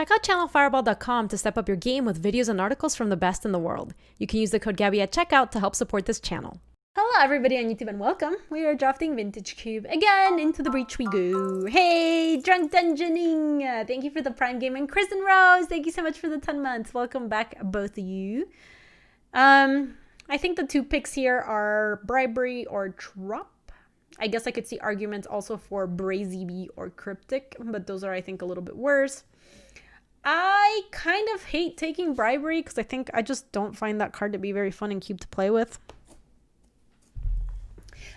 Check out channelfireball.com to step up your game with videos and articles from the best in the world. You can use the code Gaby at checkout to help support this channel. Hello everybody on YouTube and welcome. We are drafting Vintage Cube again. Into the breach we go. Hey, Drunk Dungeoning! Thank you for the Prime Game. And Chris and Rose, thank you so much for the 10 months. Welcome back, both of you. I think the two picks here are Bribery or Drop. I guess I could see arguments also for Brazy or Cryptic, but those are, I think, a little bit worse. I kind of hate taking Bribery because I just don't find that card to be very fun and cute to play with.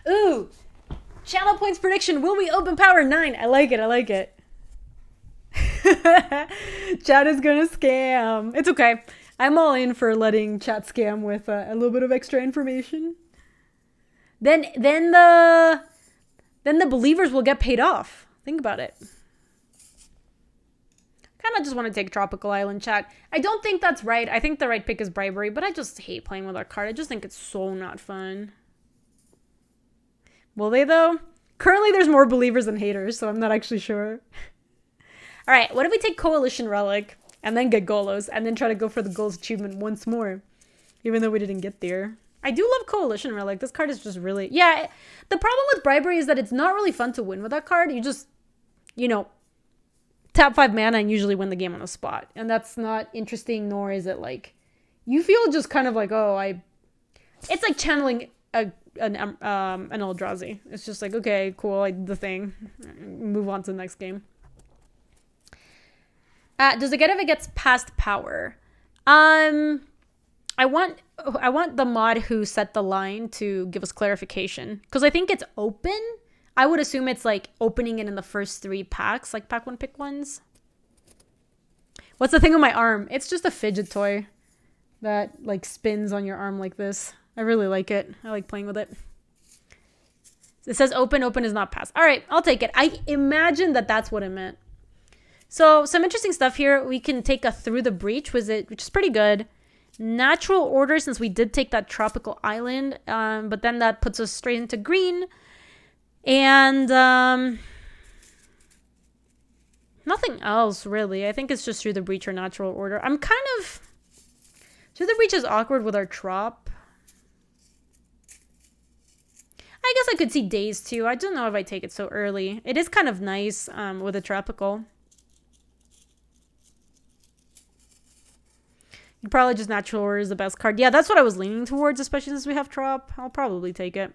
Ooh! Channel points prediction. Will we open power 9? I like it. I like it. Chat is gonna scam. It's okay. I'm all in for letting chat scam with a little bit of extra information. Then the believers will get paid off. Think about it. Kind of just want to take Tropical Island, chat. I don't think that's right. I think the right pick is Bribery, but I just hate playing with our card. I just think it's so not fun. Will they, though? Currently, there's more believers than haters, so I'm not actually sure. All right, what if we take Coalition Relic and then get Golos and then try to go for the Goals achievement once more, even though we didn't get there? I do love Coalition Relic. This card is just really... Yeah, the problem with Bribery is that it's not really fun to win with that card. You just, you know, tap 5 mana and usually win the game on the spot. And that's not interesting, nor is it like... You feel just kind of like, oh, It's like channeling an Eldrazi. It's just like, okay, cool, I did the thing. Move on to the next game. Does it get if it gets past power? I want the mod who set the line to give us clarification. Because I think it's open. I would assume it's like opening it in the first 3 packs. Like pack 1, pick 1s. What's the thing with my arm? It's just a fidget toy that like spins on your arm like this. I really like it. I like playing with it. It says open. Open is not pass. All right, I'll take it. I imagine that that's what it meant. So some interesting stuff here. We can take a Through the Breach, which is pretty good. Natural Order, since we did take that Tropical Island, but then that puts us straight into green. And nothing else, really. I think it's just Through the Breach or Natural Order. I'm kind of... Through the Breach is awkward with our Trop. I guess I could see Daze, too. I don't know if I take it so early. It is kind of nice with a Tropical. Probably just Natural Order is the best card. Yeah, that's what I was leaning towards, especially since we have Trop. I'll probably take it.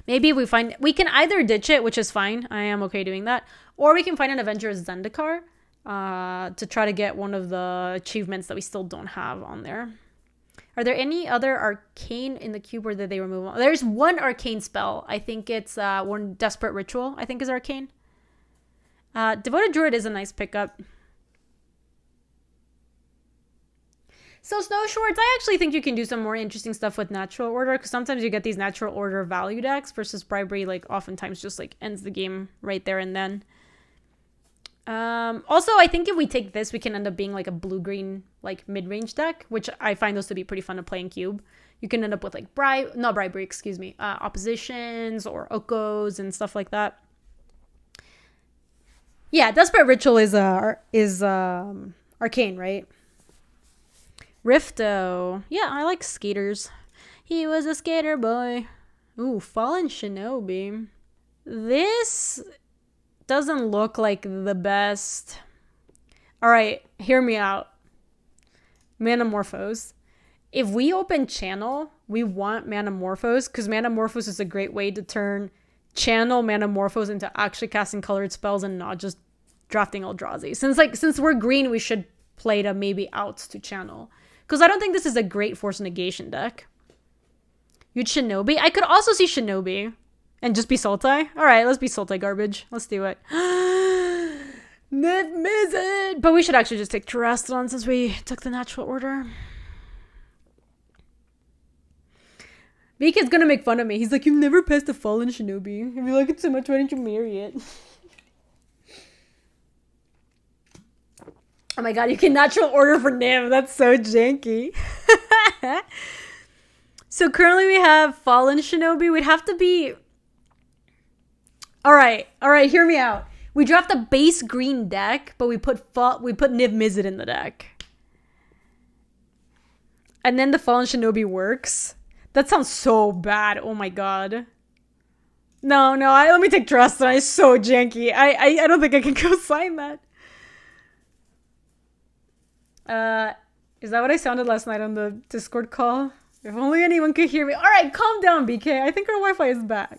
Maybe we can either ditch it, which is fine. I am okay doing that. Or we can find an Avengers Zendikar to try to get one of the achievements that we still don't have on there. Are there any other arcane in the cube, or did they remove them? There's one arcane spell. I think it's one Desperate Ritual, I think is arcane. Devoted Druid is a nice pickup. So Snow Shorts, I actually think you can do some more interesting stuff with Natural Order, because sometimes you get these Natural Order value decks versus Bribery, like oftentimes just like ends the game right there and then. Also, I think if we take this, we can end up being like a blue-green like mid-range deck, which I find those to be pretty fun to play in cube. You can end up with like oppositions or Okos and stuff like that. Yeah, Desperate Ritual is arcane, right? Rifto. Yeah, I like skaters. He was a skater boy. Ooh, Fallen Shinobi. This doesn't look like the best. All right, hear me out. Manamorphose. If we open Channel, we want Manamorphose, because Manamorphose is a great way to turn Channel Manamorphose into actually casting colored spells and not just drafting Eldrazi. Since we're green, we should play to maybe outs to Channel. Because I don't think this is a great Force Negation deck. You'd Shinobi. I could also see Shinobi. And just be Sultai. Alright, let's be Sultai garbage. Let's do it. Net miss it! But we should actually just take Terastodon since we took the Natural Order. Vika's gonna make fun of me. He's like, you've never passed a Fallen Shinobi. If you like it so much, why don't you marry it? Oh my god, you can Natural Order for Nim. That's so janky. So currently we have Fallen Shinobi. We'd have to be... Alright, hear me out. We draft a base green deck, but we put Niv Mizzet in the deck. And then the Fallen Shinobi works. That sounds so bad. Oh my god. No, let me take Draston. It's so janky. I don't think I can go sign that. Is that what I sounded last night on the Discord call? If only anyone could hear me. All right, calm down, BK. I think our Wi-Fi is back.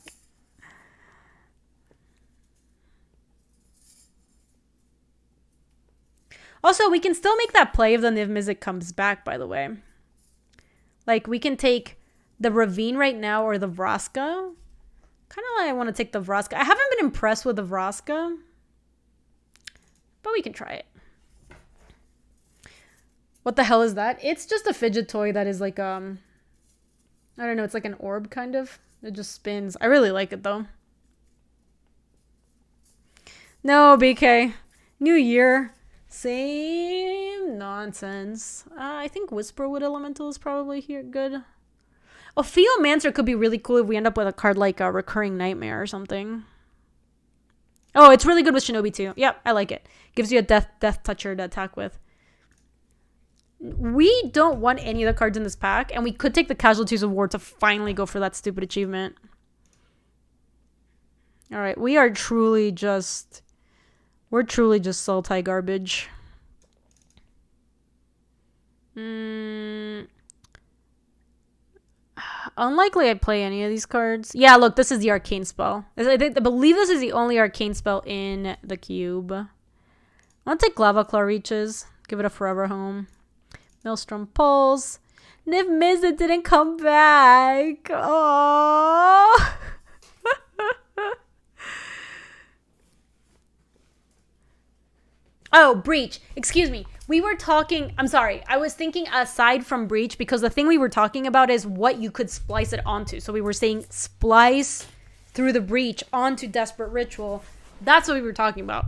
Also, we can still make that play if the Niv Mizzet comes back, by the way. Like, we can take the Ravine right now or the Vraska. Kind of like I want to take the Vraska. I haven't been impressed with the Vraska, but we can try it. What the hell is that? It's just a fidget toy that is like, I don't know, it's like an orb kind of. It just spins. I really like it though. No, BK. New year. Same nonsense. I think Whisperwood Elemental is probably here. Good. Opheomancer could be really cool if we end up with a card like a Recurring Nightmare or something. Oh, it's really good with Shinobi too. Yep, I like it. Gives you a death toucher to attack with. We don't want any of the cards in this pack, and we could take the Casualties of War to finally go for that stupid achievement. Alright, we're truly just Sultai garbage. Unlikely I'd play any of these cards. Yeah, look, this is the Arcane spell. I believe this is the only Arcane spell in the cube. I'll take Lava Claw Reaches. Give it a Forever Home. Maelstrom Pulse. Niv Mizzet didn't come back. Oh. Oh, Breach. Excuse me. We were talking... I'm sorry. I was thinking aside from Breach because the thing we were talking about is what you could splice it onto. So we were saying splice through the Breach onto Desperate Ritual. That's what we were talking about.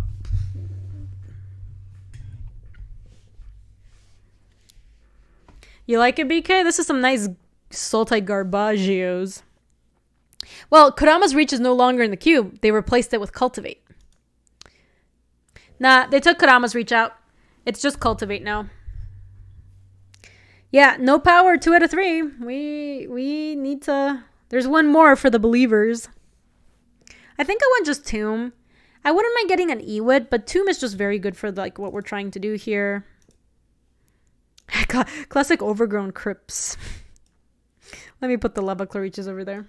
You like it, BK? This is some nice Sultai Garbagios. Well, Kodama's Reach is no longer in the cube. They replaced it with Cultivate. Nah, they took Kodama's Reach out. It's just Cultivate now. Yeah, no power, 2 out of 3. We need to... There's one more for the believers. I think I want just Tomb. I wouldn't mind getting an Ewit, but Tomb is just very good for like what we're trying to do here. Classic Overgrown Crypts. Let me put the Lava Clariches over there.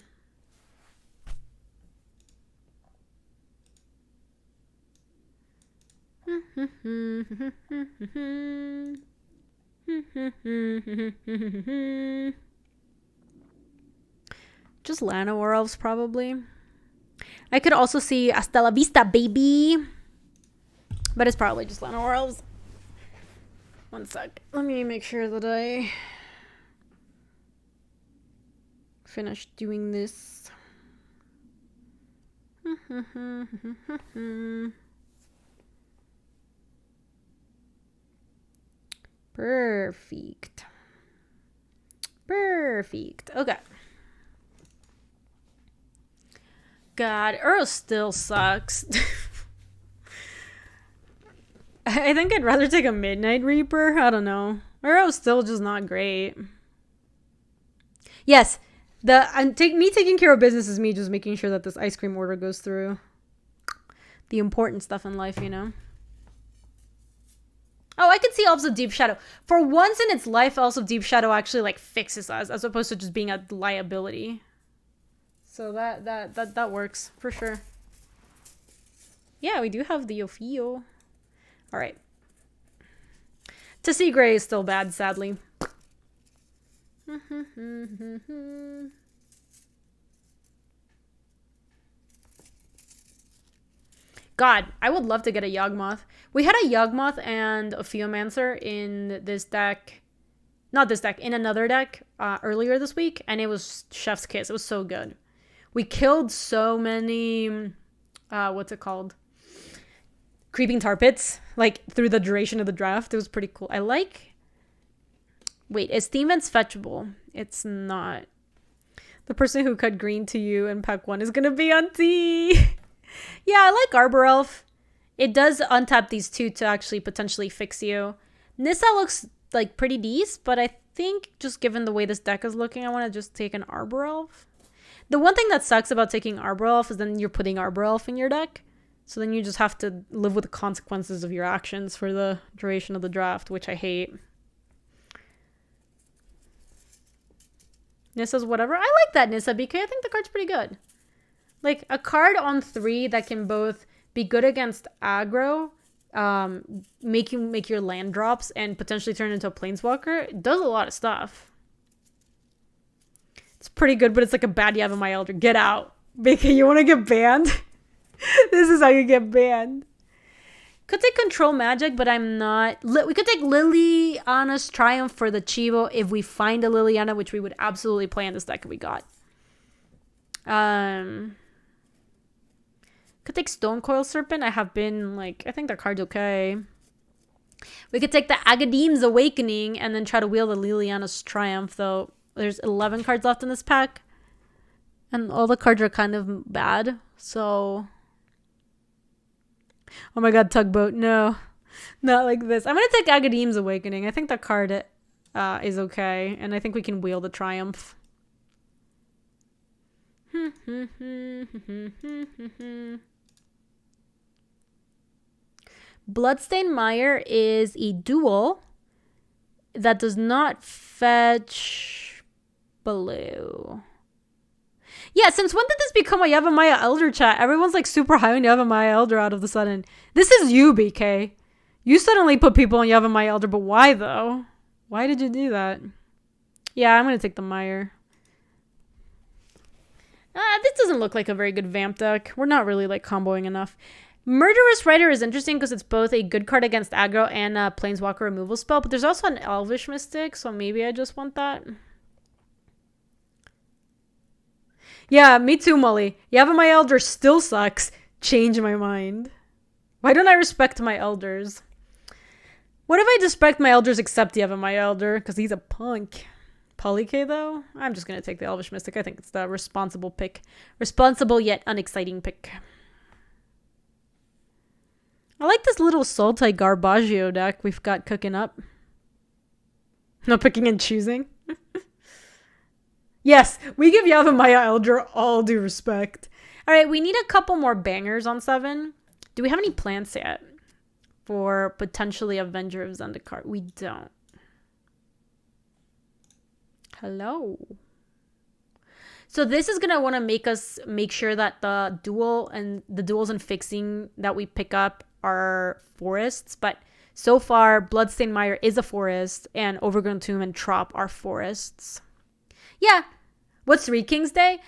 Just Llanowar Elves, probably. I could also see Hasta la Vista, baby. But it's probably just Llanowar Elves. One sec. Let me make sure that I finish doing this. Perfect. Perfect. Okay. God, Uro still sucks. I think I'd rather take a Midnight Reaper. I don't know. Uro's still just not great. Yes, me taking care of business is me just making sure that this ice cream order goes through. The important stuff in life, you know. Oh, I could see Elves of Deep Shadow. For once in its life, Elves of Deep Shadow actually like fixes us as opposed to just being a liability. So that works for sure. Yeah, we do have the Ophio. All right. To see Gray is still bad, sadly. God, I would love to get a Yawgmoth. We had a Yawgmoth and a Opheomancer in this deck. Not this deck, in another deck earlier this week, and it was Chef's Kiss. It was so good. We killed so many... what's it called? Creeping Tar Pits, like, through the duration of the draft. It was pretty cool. I like... Wait, is Steam Vents fetchable? It's not. The person who cut green to you in pack 1 is gonna be on T. Yeah, I like Arbor Elf. It does untap these two to actually potentially fix you. Nissa looks like pretty decent, but I think just given the way this deck is looking, I want to just take an Arbor Elf. The one thing that sucks about taking Arbor Elf is then you're putting Arbor Elf in your deck. So then you just have to live with the consequences of your actions for the duration of the draft, which I hate. Nissa's whatever. I like that Nissa BK. I think the card's pretty good. Like, a card on 3 that can both be good against aggro, make your land drops, and potentially turn into a planeswalker. It does a lot of stuff. It's pretty good, but it's like a bad Yavimaya Elder. Get out. BK, you want to get banned? This is how you get banned. Could take Control Magic, but I'm not. We could take Liliana's Triumph for the Chivo if we find a Liliana, which we would absolutely play in this deck if we got. Could take Stonecoil Serpent. I think their card's okay. We could take the Agadeem's Awakening and then try to wheel the Liliana's Triumph, though. There's 11 cards left in this pack. And all the cards are kind of bad, so... Oh my god, Tugboat. No. Not like this. I'm going to take Agadeem's Awakening. I think that card is okay. And I think we can wheel the Triumph. Bloodstained Mire is a dual that does not fetch blue. Yeah, since when did this become a Yavimaya Elder chat? Everyone's like super high on Yavimaya Elder out of the sudden. This is you, BK. You suddenly put people on Yavimaya Elder, but why though? Why did you do that? Yeah, I'm going to take the Mire. This doesn't look like a very good Vamp deck. We're not really like comboing enough. Murderous Rider is interesting because it's both a good card against aggro and a Planeswalker removal spell, but there's also an Elvish Mystic, so maybe I just want that. Yeah, me too, Molly. Yavimaya Elder still sucks. Change my mind. Why don't I respect my elders? What if I respect my elders except Yavimaya Elder? Because he's a punk. Polyk, though? I'm just going to take the Elvish Mystic. I think it's the responsible pick. Responsible yet unexciting pick. I like this little Sultai Garbaggio deck we've got cooking up. No picking and choosing. Yes, we give Yavimaya Elder all due respect. All right, we need a couple more bangers on 7. Do we have any plans yet for potentially Avenger of Zendikar? We don't. Hello. So this is gonna want to make us make sure that the duals and fixing that we pick up are forests, but so far Bloodstained Mire is a forest and Overgrown Tomb and Trop are forests. Yeah. What's Three Kings Day?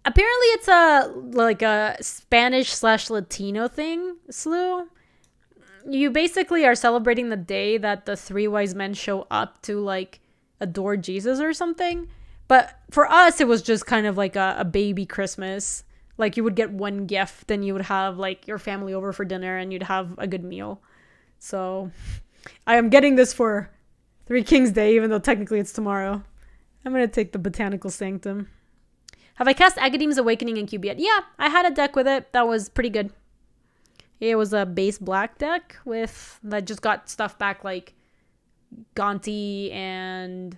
Apparently it's a Spanish/Latino thing, Slew. You basically are celebrating the day that the 3 wise men show up to like adore Jesus or something. But for us, it was just kind of like a baby Christmas. Like you would get one gift and you would have like your family over for dinner and you'd have a good meal. So I am getting this for Three Kings Day, even though technically it's tomorrow. I'm going to take the Botanical Sanctum. Have I cast Agadeem's Awakening in QB yet? Yeah, I had a deck with it. That was pretty good. It was a base black deck that just got stuff back like Gonti and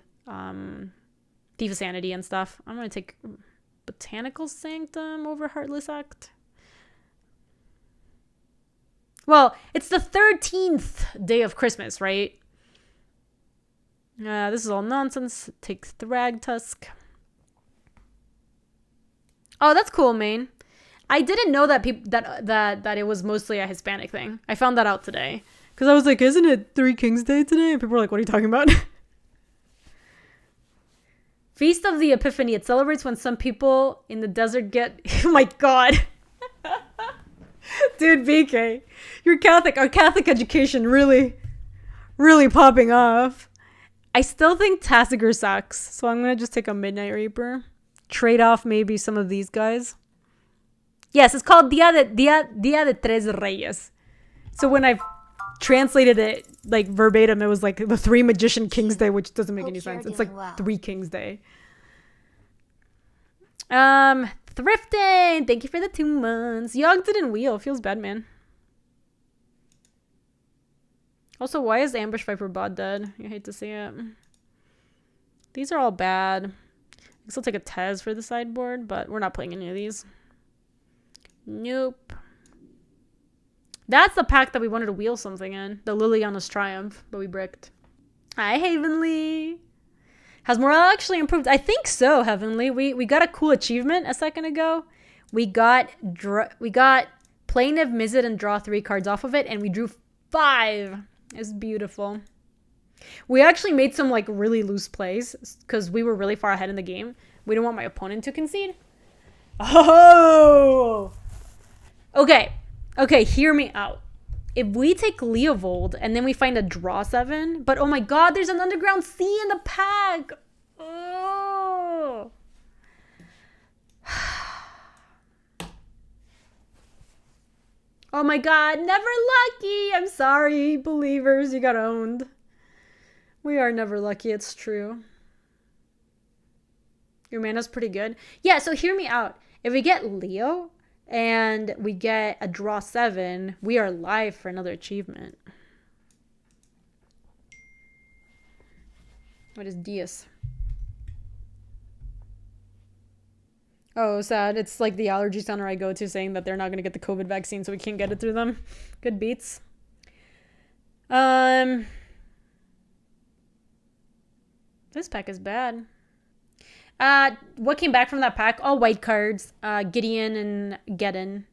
Thief of Sanity and stuff. I'm going to take Botanical Sanctum over Heartless Act. Well, it's the 13th day of Christmas, right? This is all nonsense. Take Thragtusk. Oh, that's cool, Maine. I didn't know that that it was mostly a Hispanic thing. I found that out today. Because I was like, isn't it Three Kings Day today? And people were like, what are you talking about? Feast of the Epiphany. It celebrates when some people in the desert get... Oh my god. Dude, BK. You're Catholic. Our Catholic education really popping off. I still think Tassiger sucks, so I'm going to just take a Midnight Reaper. Trade off maybe some of these guys. Yes, it's called Dia de Tres Reyes. So when I've translated it like verbatim, it was like the Three Magician Kings Day, which doesn't make any sense. It's like well. Three Kings Day. Thrifting! Thank you for the 2 months. Yogged didn't wheel. Feels bad, man. Also, why is Ambush Viper bot dead? You hate to see it. These are all bad. I guess I'll take a Tez for the sideboard, but we're not playing any of these. Nope. That's the pack that we wanted to wheel something in. The Liliana's Triumph, but we bricked. Hi, Havenly. Has morale actually improved? I think so, Heavenly. We got a cool achievement a second ago. We got play Niv Mizzet and draw 3 cards off of it, and we drew 5. It's beautiful. We actually made some like really loose plays because we were really far ahead in the game. We didn't want my opponent to concede. Oh! Okay, hear me out. If we take Leovold and then we find a draw 7, but oh my god, there's an Underground Sea in the pack. Oh. Oh my god, never lucky. I'm sorry, believers, you got owned. We are never lucky, it's true. Your mana's pretty good. Yeah, so hear me out. If we get Leo and we get a draw 7, we are live for another achievement. What is Diaz? Oh, sad. It's like the allergy center I go to saying that they're not going to get the COVID vaccine, so we can't get it through them. Good beats. This pack is bad. What came back from that pack? All white cards. Gideon and Geddon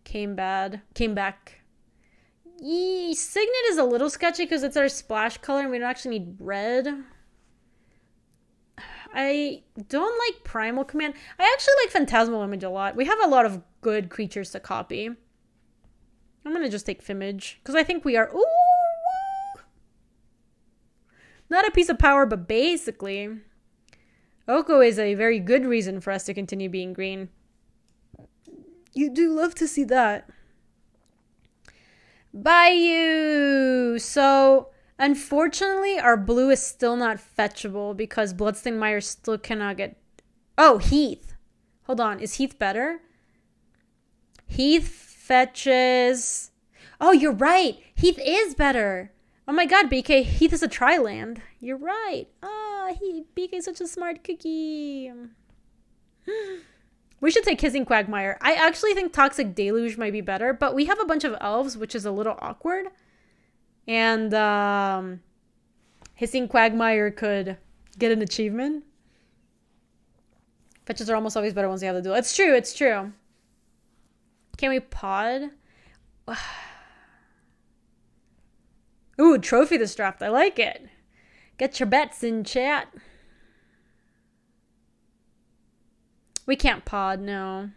came back. Signet is a little sketchy because it's our splash color and we don't actually need red. I don't like Primal Command. I actually like Phantasmal Image a lot. We have a lot of good creatures to copy. I'm going to just take Fimage because I think we are... Ooh! Not a piece of power, but basically... Oko is a very good reason for us to continue being green. You do love to see that. Bayou! So... Unfortunately, our blue is still not fetchable because Bloodstained Mire still cannot get... Oh, Heath. Hold on. Is Heath better? Heath fetches... Oh, you're right. Heath is better. Oh my god, BK. Heath is a tri-land. You're right. BK is such a smart cookie. We should take Hissing Quagmire. I actually think Toxic Deluge might be better, but we have a bunch of elves, which is a little awkward. And Hissing Quagmire could get an achievement. Fetches are almost always better once you have the duel. It's true. Can we pod? Ooh, trophy this draft. I like it. Get your bets in chat. We can't pod, no.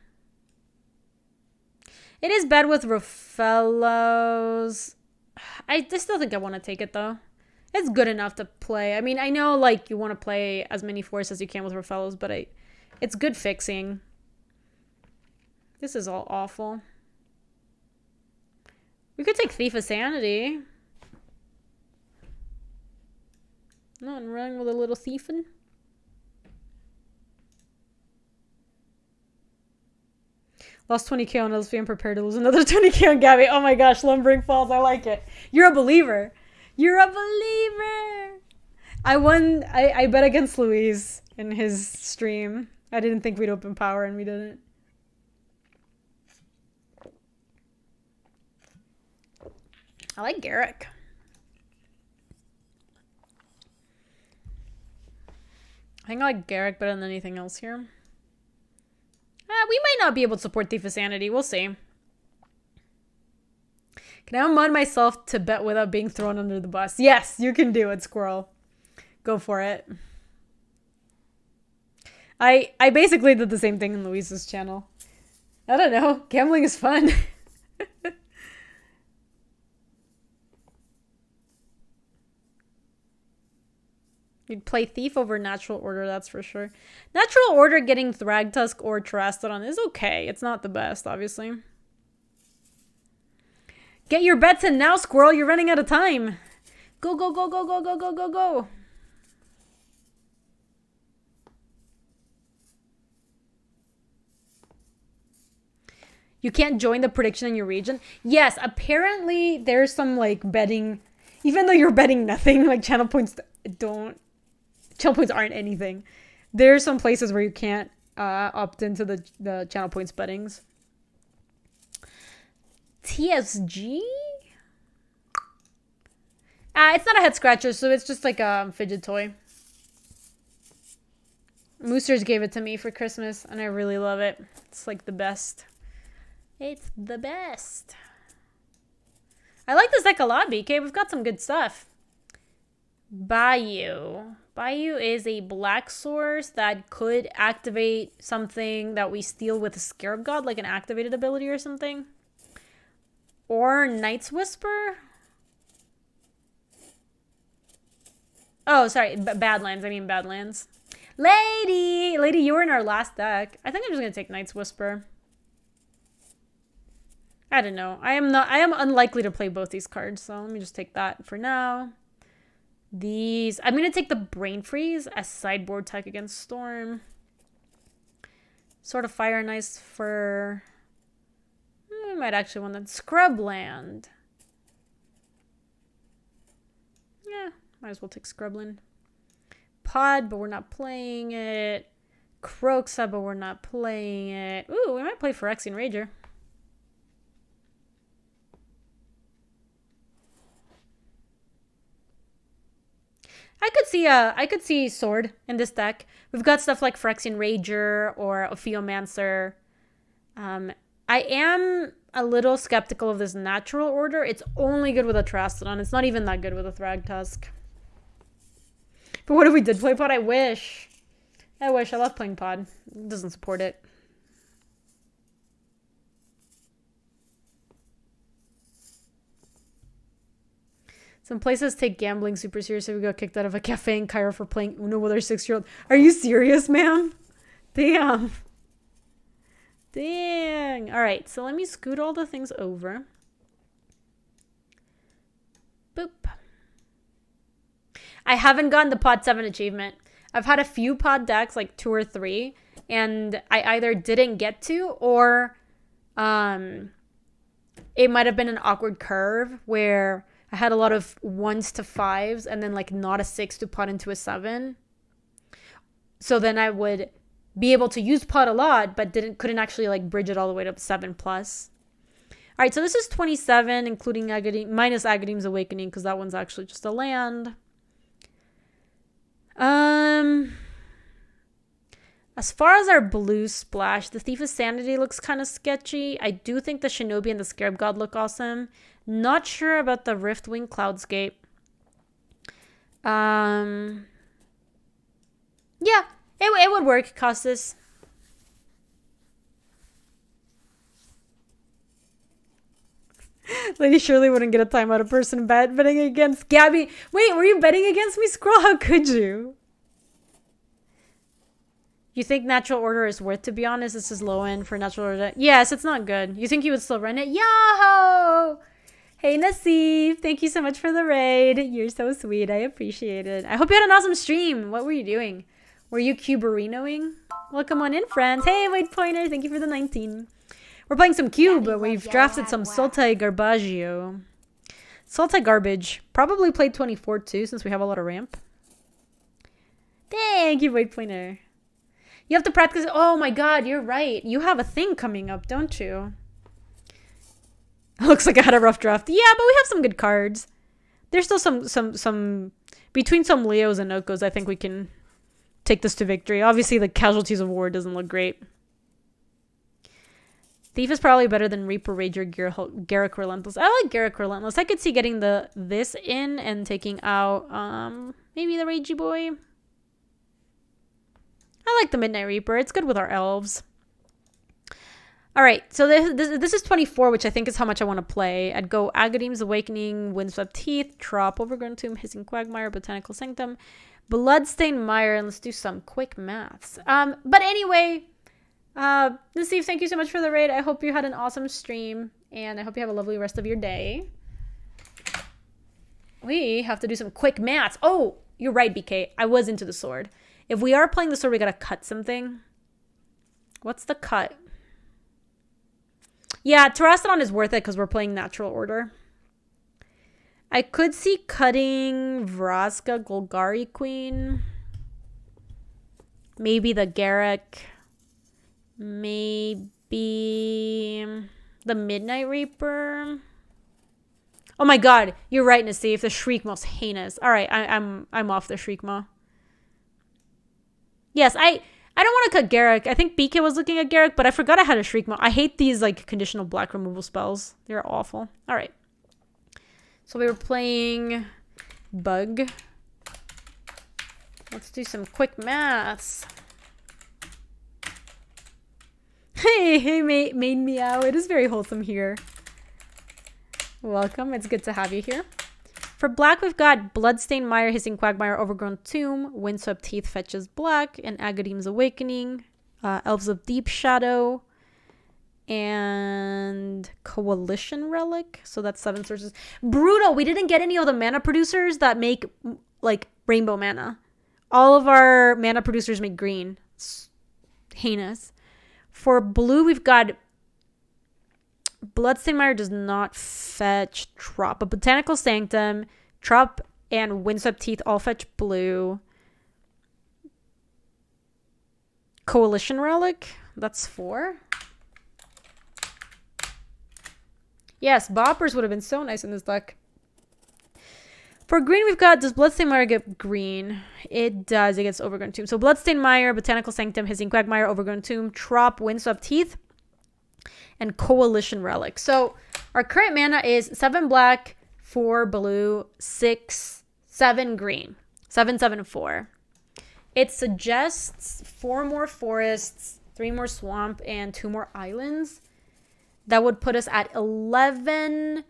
It is bad with Rofellos. I still think I want to take it, though. It's good enough to play. I mean, I know, like, you want to play as many forests as you can with Rofellos, but it's good fixing. This is all awful. We could take Thief of Sanity. Nothing wrong with a little thiefing. Lost 20k on LSV and prepared to lose another 20k on Gaby. Oh my gosh, Lumbering Falls. I like it. You're a believer. You're a believer. I bet against Luis in his stream. I didn't think we'd open power and we didn't. I like Garrick. I think I like Garrick better than anything else here. We might not be able to support Thief of Sanity. We'll see. Can I unmod myself to bet without being thrown under the bus? Yes, you can do it, Squirrel. Go for it. I basically did the same thing in Luis's channel. I don't know. Gambling is fun. You'd play Thief over Natural Order, that's for sure. Natural Order getting Thragtusk or Terastodon is okay. It's not the best, obviously. Get your bets in now, Squirrel. You're running out of time. Go, go, go, go, go, go, go, go, go. You can't join the prediction in your region? Yes, apparently there's some, like, betting... Even though you're betting nothing, like channel points aren't anything. There's some places where you can't opt into the channel points bettings. TSG? It's not a head scratcher, so it's just like a fidget toy. Moosers gave it to me for Christmas, and I really love it. It's like the best. It's the best. I like this deck a lot, BK. We've got some good stuff. Bayou. Bayou is a black source that could activate something that we steal with a Scarab God, like an activated ability or something. Or Night's Whisper. Oh, sorry. Badlands. I mean Badlands. Lady, you were in our last deck. I think I'm just going to take Night's Whisper. I don't know. I am unlikely to play both these cards, so let me just take that for now. I'm going to take the Brain Freeze as sideboard tech against Storm. Sword of Fire, nice for... I might actually want that. Scrubland. Yeah, might as well take Scrubland. Pod, but we're not playing it. Croxa, but we're not playing it. Ooh, we might play Phyrexian Rager. I could see Sword in this deck. We've got stuff like Phyrexian Rager or Ophiomancer. I am a little skeptical of this natural order. It's only good with a Trastodon. It's not even that good with a Thragtusk. But what if we did play Pod? I wish. I love playing Pod. It doesn't support it. Some places take gambling super seriously. We got kicked out of a cafe in Cairo for playing Uno with our 6-year-old. Are you serious, ma'am? Damn. Dang. All right, so let me scoot all the things over. Boop. I haven't gotten the Pod 7 achievement. I've had a few Pod decks, like 2 or 3, and I either didn't get to or it might have been an awkward curve where I had a lot of 1s to 5s and then like not a 6 to Pod into a 7. So then I would be able to use Pod a lot, but couldn't actually like bridge it all the way to 7+. All right, so this is 27, including Agadine, minus Agadeem's Awakening, because that one's actually just a land. As far as our blue splash, the Thief of Sanity looks kind of sketchy. I do think the Shinobi and the Scarab God look awesome. Not sure about the Riftwing Cloudscape. Yeah, it would work, Costas. Lady Shirley wouldn't get a time out of person betting against Gaby. Wait, were you betting against me, Scroll? How could you? You think Natural Order is worth, to be honest? This is low end for Natural Order. Yes, it's not good. You think you would still run it? Yo! Hey, Nassif. Thank you so much for the raid. You're so sweet. I appreciate it. I hope you had an awesome stream. What were you doing? Were you Cuberinoing? Welcome on in, friends. Hey, White Pointer. Thank you for the 19. We're playing some Cube, but we've drafted some Sultai Garbaggio. Sultai Garbage. Probably played 24 too, since we have a lot of ramp. Thank you, White Pointer. You have to practice. Oh my god, you're right. You have a thing coming up, don't you? Looks like I had a rough draft. Yeah, but we have some good cards. There's still some between some Leos and Okos, I think we can take this to victory. Obviously, the Casualties of War doesn't look great. Thief is probably better than Reaper, Rager, Garruk Relentless. I like Garruk Relentless. I could see getting this in and taking out maybe the Ragey Boy. I like the Midnight Reaper. It's good with our elves. All right, so this is 24, which I think is how much I want to play. I'd go Agadeem's Awakening, Windswept Teeth, Trop, Overgrown Tomb, Hissing Quagmire, Botanical Sanctum, Bloodstained Mire, and let's do some quick maths. But anyway, Steve, thank you so much for the raid. I hope you had an awesome stream, and I hope you have a lovely rest of your day. We have to do some quick maths. Oh, you're right, BK. I was into the sword. If we are playing the sword, we gotta cut something. What's the cut? Yeah, Terrastodon is worth it because we're playing Natural Order. I could see cutting Vraska Golgari Queen. Maybe the Garruk. Maybe the Midnight Reaper. Oh my god, you're right, Nassif. The Shriekmaw's heinous. All right, I'm off the Shriekmaw. Yes, I don't want to cut Garruk. I think BK was looking at Garruk, but I forgot I had a Shriekmaw. I hate these like conditional black removal spells. They're awful. All right. So we were playing Bug. Let's do some quick maths. Hey, main meow. It is very wholesome here. Welcome. It's good to have you here. For black, we've got Bloodstained Mire, Hissing Quagmire, Overgrown Tomb, Windswept Teeth fetches black, and Agadeem's Awakening, Elves of Deep Shadow, and Coalition Relic. So that's 7 sources. Brutal! We didn't get any of the mana producers that make, like, rainbow mana. All of our mana producers make green. It's heinous. For blue, we've got Bloodstained Mire does not fetch Trop, but Botanical Sanctum, Trop, and Windswept Teeth all fetch blue. Coalition Relic, that's 4. Yes, Boppers would have been so nice in this deck. For green, we've got, does Bloodstained Mire get green? It does. It gets Overgrown Tomb. So Bloodstained Mire, Botanical Sanctum, Hissing Quagmire, Overgrown Tomb, Trop, Windswept Teeth, and Coalition Relic. So our current mana is 7 black, 4 blue, 6, 7 green. 7, 7, 4. It suggests 4 more forests, 3 more swamp, and 2 more islands. That would put us at 11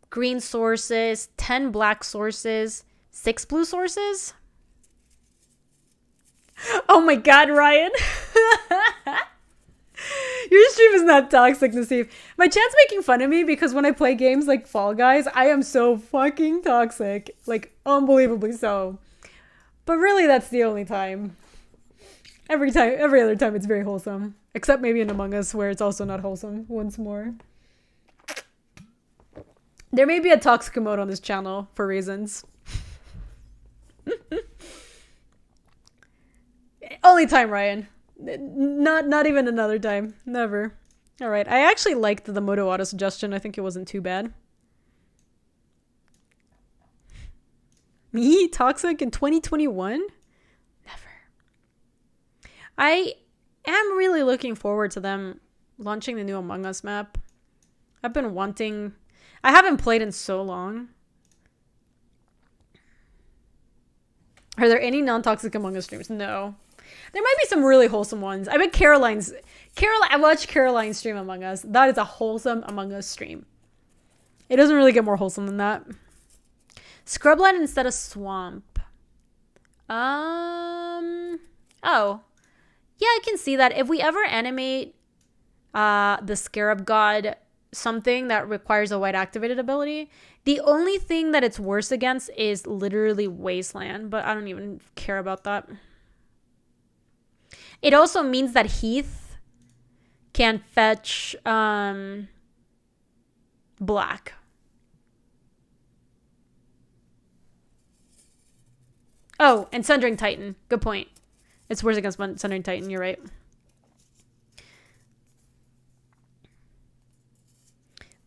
green sources, 10 black sources, 6 blue sources. Oh my god, Ryan. Your stream is not toxic, Nassif. My chat's making fun of me because when I play games like Fall Guys, I am so fucking toxic. Like, unbelievably so. But really, that's the only time. Every other time, it's very wholesome. Except maybe in Among Us, where it's also not wholesome, once more. There may be a toxic mode on this channel for reasons. Only time, Ryan. Not even another time. Never. Alright, I actually liked the Moto auto suggestion. I think it wasn't too bad. Me? Toxic in 2021? Never. I am really looking forward to them launching the new Among Us map. I've been wanting... I haven't played in so long. Are there any non-toxic Among Us streams? No. There might be some really wholesome ones. I bet I watched Caroline stream Among Us. That is a wholesome Among Us stream. It doesn't really get more wholesome than that. Scrubland instead of Swamp. Oh. Yeah, I can see that. If we ever animate the Scarab God something that requires a white activated ability, the only thing that it's worse against is literally Wasteland, but I don't even care about that. It also means that Heath can fetch black. Oh, and Sundering Titan. Good point. It's worse against Sundering Titan, you're right.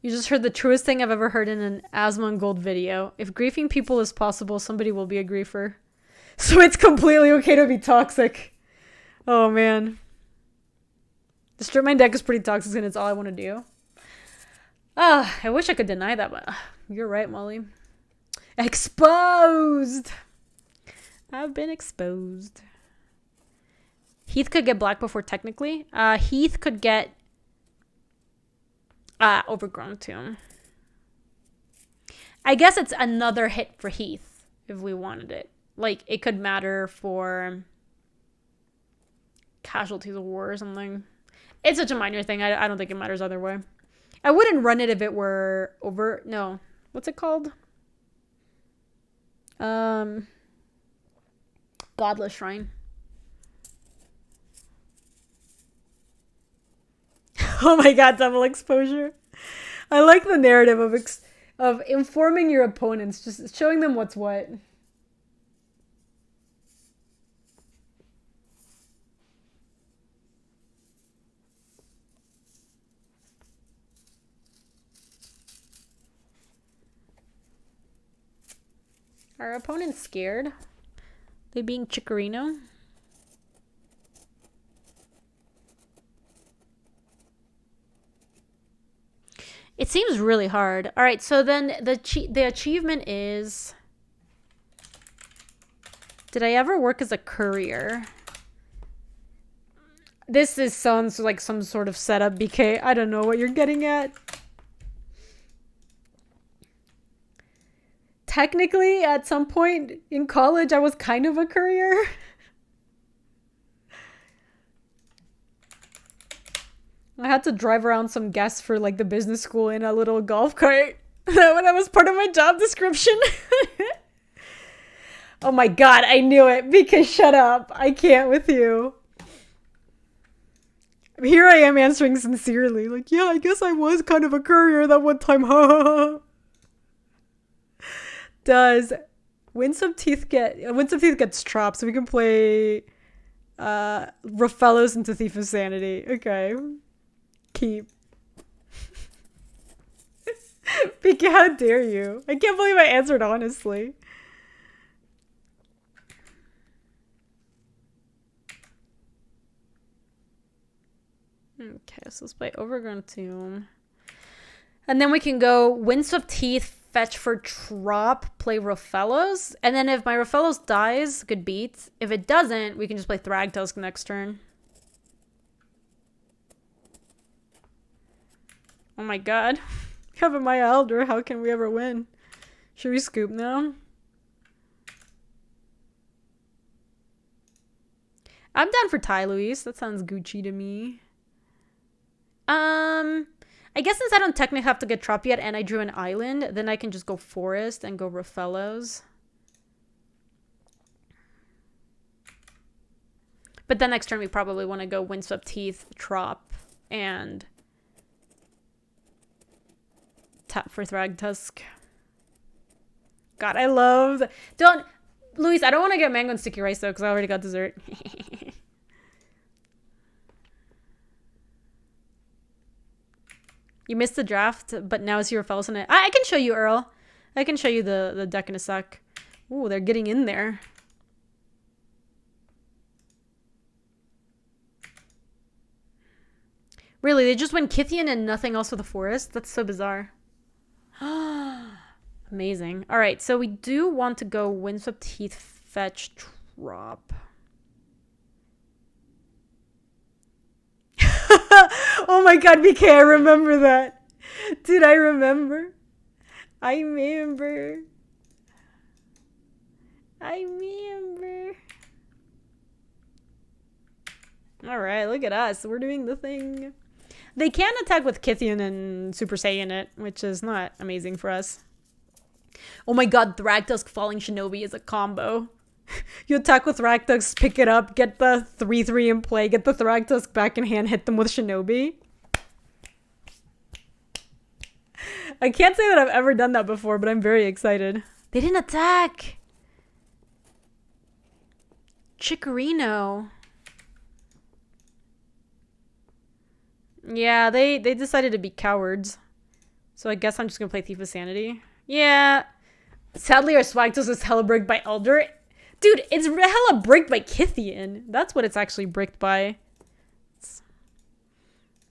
You just heard the truest thing I've ever heard in an Asmon Gold video. If griefing people is possible, somebody will be a griefer. So it's completely okay to be toxic. Oh, man. The strip mine deck is pretty toxic and it's all I want to do. I wish I could deny that, but you're right, Molly. Exposed! I've been exposed. Heath could get black before technically. Heath could get Overgrown Tomb. I guess it's another hit for Heath if we wanted it. Like, it could matter for Casualties of War or something. It's such a minor thing. I don't think it matters either way. I wouldn't run it if it were over... No. What's it called? Godless Shrine. Oh my god, double exposure. I like the narrative of of informing your opponents, just showing them what's what. Are opponents scared? They being Chikorino? It seems really hard. All right, so then the achievement is... Did I ever work as a courier? Sounds like some sort of setup, BK. I don't know what you're getting at. Technically, at some point in college, I was kind of a courier. I had to drive around some guests for like the business school in a little golf cart. That was part of my job description. Oh my god, I knew it. Because shut up. I can't with you. Here I am answering sincerely. Like, yeah, I guess I was kind of a courier that one time. Does Winsome Teeth gets trapped, so we can play Raffellos into Thief of Sanity. Okay. Keep. Pika, how dare you? I can't believe I answered honestly. Okay, so let's play Overgrown Tomb. And then we can go Winds of Teeth, fetch for Trop, play Raffellos. And then if my Raffellos dies, good beat. If it doesn't, we can just play Thragtusk next turn. Oh my god. Have a Maya Elder, how can we ever win? Should we scoop now? I'm down for Ty Luis. That sounds Gucci to me. I guess since I don't technically have to get Trop yet and I drew an island, then I can just go Forest and go Raffellos. But then next turn we probably want to go Windswept Teeth, Trop, and tap for Thragtusk. God, I love... Luis, I don't want to get mango and sticky rice though, because I already got dessert. You missed the draft, but now it's your fellows in it. I can show you, Earl. I can show you the deck in a sec. Ooh, they're getting in there. Really, they just went Kithian and nothing else with the forest? That's so bizarre. Amazing. All right, so we do want to go Windswept Teeth, fetch, Trop. Oh my god, BK, I remember that. Dude, I remember. Alright, look at us. We're doing the thing. They can attack with Kithian and Super Saiyan it, which is not amazing for us. Oh my god, Thragtusk Falling Shinobi is a combo. You attack with Thragtusk, pick it up, get the 3-3 in play, get the Thragtusk back in hand, hit them with Shinobi. I can't say that I've ever done that before, but I'm very excited. They didn't attack! Chikorino. Yeah, they decided to be cowards. So I guess I'm just gonna play Thief of Sanity. Yeah. Sadly, our Swagtos is hella bricked by Elder. Dude, it's hella bricked by Kithian. That's what it's actually bricked by.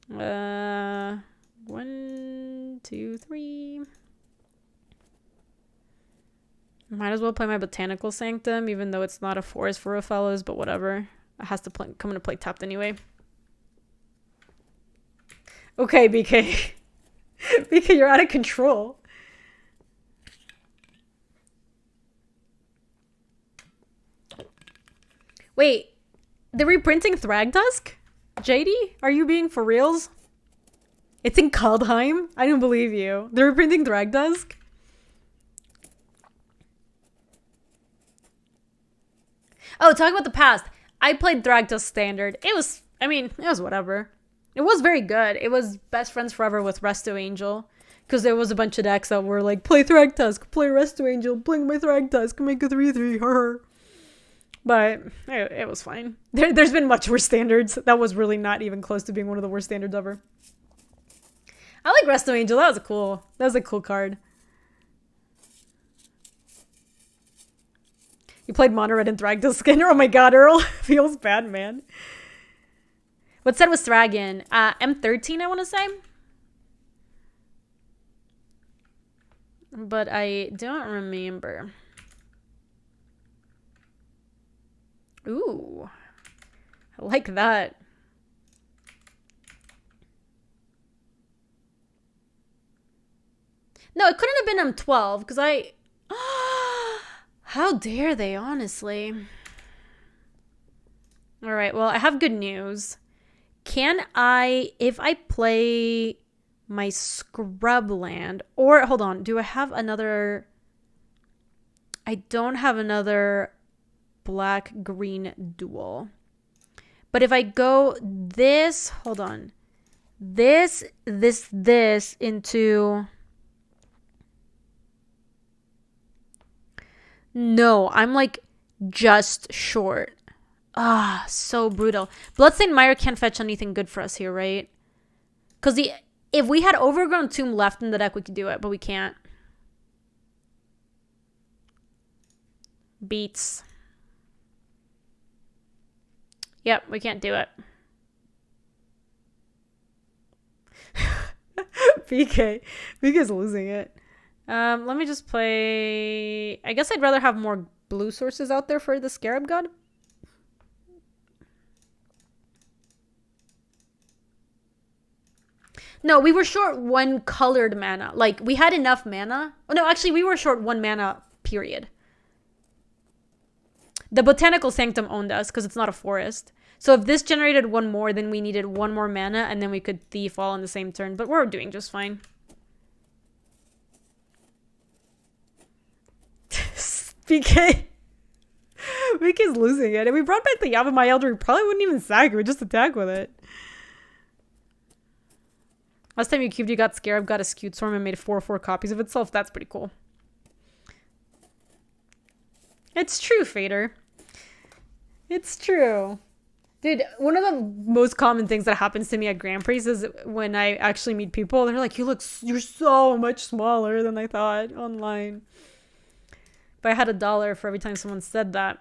1, 2, 3. Might as well play my Botanical Sanctum, even though it's not a forest for Raffellos, but whatever. It has to come into play tapped anyway. Okay, BK. BK, you're out of control. Wait, they're reprinting Thragtusk? JD, are you being for reals? It's in Kaldheim? I don't believe you. They're reprinting Thragtusk? Oh, talking about the past. I played Thragtusk Standard. It was whatever. It was very good. It was best friends forever with Resto Angel. Because there was a bunch of decks that were like, play Thragtusk, play Resto Angel, bling my Thragtusk, make a 3/3, But it was fine. There's been much worse standards. That was really not even close to being one of the worst standards ever. I like Resto Angel. That was a cool card. You played Mono Red and Thragtusk Skinner? Oh my god, Earl. Feels bad, man. What set was Thrag in? M13, I want to say. But I don't remember. Ooh. I like that. No, it couldn't have been M12 because I... How dare they, honestly. All right, well, I have good news. Can I, if I play my Scrubland, or hold on, do I have another? I don't have another black-green duel. But if I go this, hold on, this into... No, I'm like just short. Ah, so brutal. Bloodstained Mire can't fetch anything good for us here, right? Because if we had Overgrown Tomb left in the deck, we could do it, but we can't. Beats. Yep, we can't do it. BK's losing it. Let me just play... I guess I'd rather have more blue sources out there for the Scarab God. No, we were short one colored mana. Like, we had enough mana. Oh, no, actually, we were short one mana, period. The Botanical Sanctum owned us because it's not a forest. So if this generated one more, then we needed one more mana, and then we could Thief all on the same turn. But we're doing just fine. BK's losing it. If we brought back the Yavimaya Elder, we probably wouldn't even sack it. We'd just attack with it. Last time you cubed, you got Scarab, got a Skewed Swarm, and made 4/4 copies of itself. That's pretty cool. It's true, Fader. It's true. Dude, one of the most common things that happens to me at Grand Prix is when I actually meet people, they're like, you're so much smaller than I thought online. But I had $1 for every time someone said that.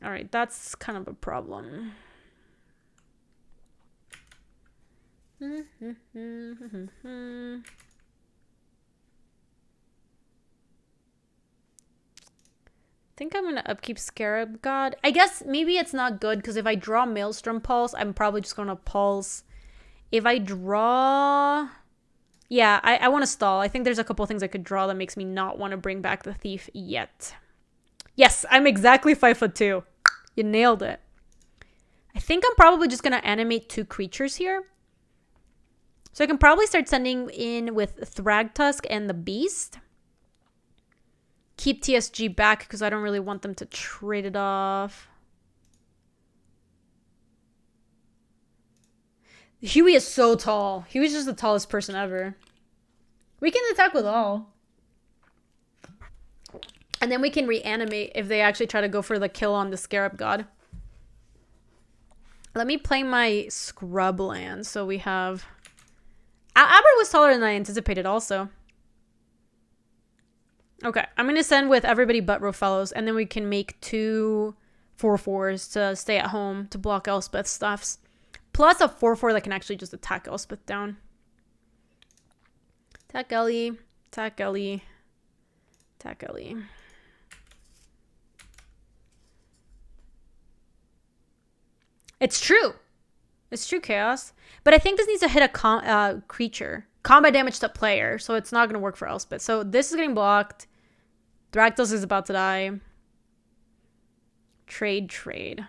All right, that's kind of a problem. I think I'm going to upkeep Scarab God. I guess maybe it's not good because if I draw Maelstrom Pulse, I'm probably just going to Pulse. If I draw... Yeah, I want to stall. I think there's a couple things I could draw that makes me not want to bring back the Thief yet. Yes, I'm exactly 5'2". You nailed it. I think I'm probably just going to animate 2 creatures here. So I can probably start sending in with Thragtusk and the Beast. Keep TSG back because I don't really want them to trade it off. Huey is so tall. Huey's just the tallest person ever. We can attack with all. And then we can reanimate if they actually try to go for the kill on the Scarab God. Let me play my Scrubland. So we have... Aber was taller than I anticipated also. Okay, I'm going to send with everybody but Rofellos, and then we can make 2 4/4s to stay at home to block Elspeth stuffs. Plus a 4/4 that can actually just attack Elspeth down. Attack Ellie. Attack Ellie. Attack Ellie. It's true. It's true, Chaos. But I think this needs to hit a creature. Combat damage to player, so it's not going to work for Elspeth. So this is getting blocked. Thragtusk is about to die. Trade.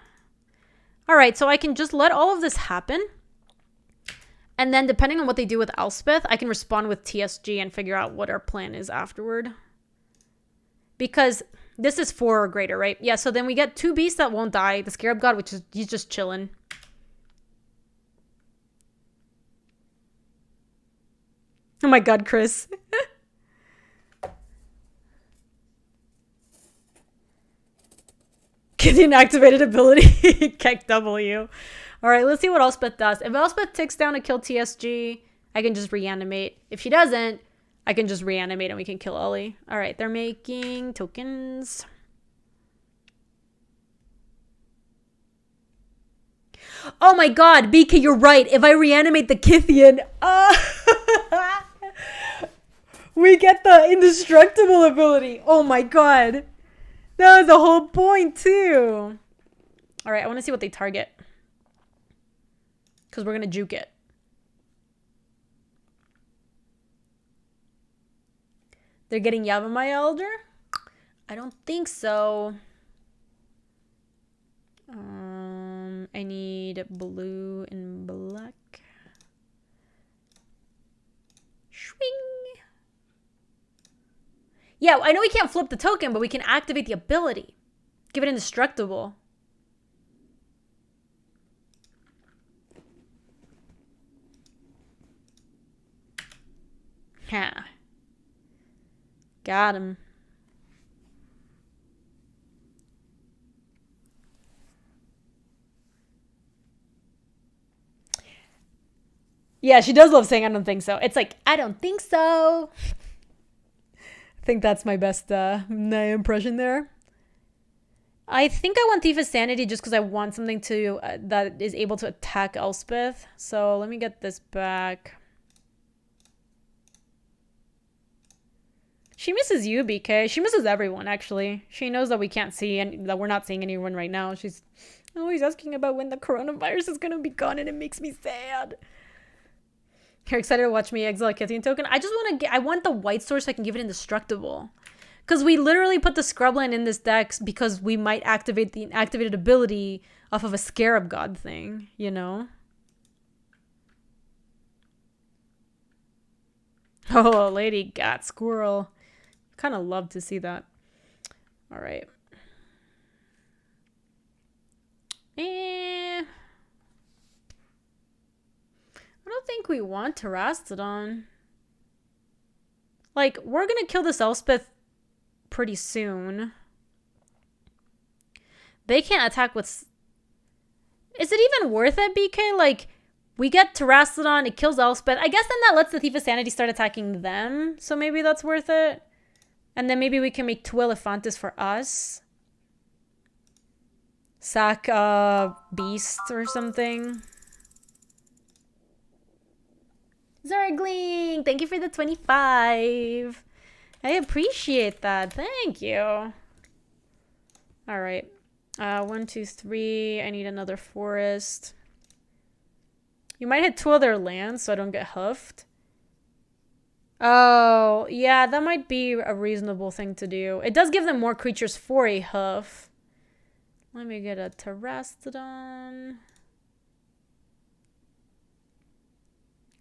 Alright, so I can just let all of this happen. And then depending on what they do with Elspeth, I can respond with TSG and figure out what our plan is afterward. Because this is 4 or greater, right? Yeah, so then we get 2 beasts that won't die. The Scarab God, which is, he's just chilling. Oh my god, Chris. Get the inactivated ability. Keck W. Alright, let's see what Elspeth does. If Elspeth ticks down to kill TSG, I can just reanimate. If she doesn't, I can just reanimate and we can kill Ellie. Alright, they're making tokens. Oh my god, BK, you're right. If I reanimate the Kithian, we get the indestructible ability. Oh my god. That was the whole point too. Alright, I want to see what they target. Because we're going to juke it. They're getting Yavimaya Elder? I don't think so. I need blue and black. Swing. Yeah, I know we can't flip the token, but we can activate the ability. Give it indestructible. Ha. Got him. Yeah, she does love saying I don't think so. It's like, I don't think so. I think that's my best impression there. I think I want Thief of Sanity just because I want something to that is able to attack Elspeth. So let me get this back. She misses you, BK. She misses everyone, actually. She knows that we can't see and that we're not seeing anyone right now. She's always asking about when the coronavirus is going to be gone and it makes me sad. You're excited to watch me exile a Kithian token? I just want to I want the white sword so I can give it indestructible. Because we literally put the Scrubland in this deck because we might activate the inactivated ability off of a Scarab God thing, you know? Oh, Lady Gat Squirrel. Kind of love to see that. All right. I don't think we want Terastodon. Like, we're gonna kill this Elspeth pretty soon. They can't attack with... Is it even worth it, BK? Like, we get Terastodon, it kills Elspeth. I guess then that lets the Thief of Sanity start attacking them. So maybe that's worth it. And then maybe we can make two Elephantis for us. Sack Beast or something. Zergling, thank you for the 25. I appreciate that. Thank you. All right. 1, 2, 3. I need another forest. You might hit 2 other lands so I don't get huffed. Oh, yeah, that might be a reasonable thing to do. It does give them more creatures for a huff. Let me get a Terastodon.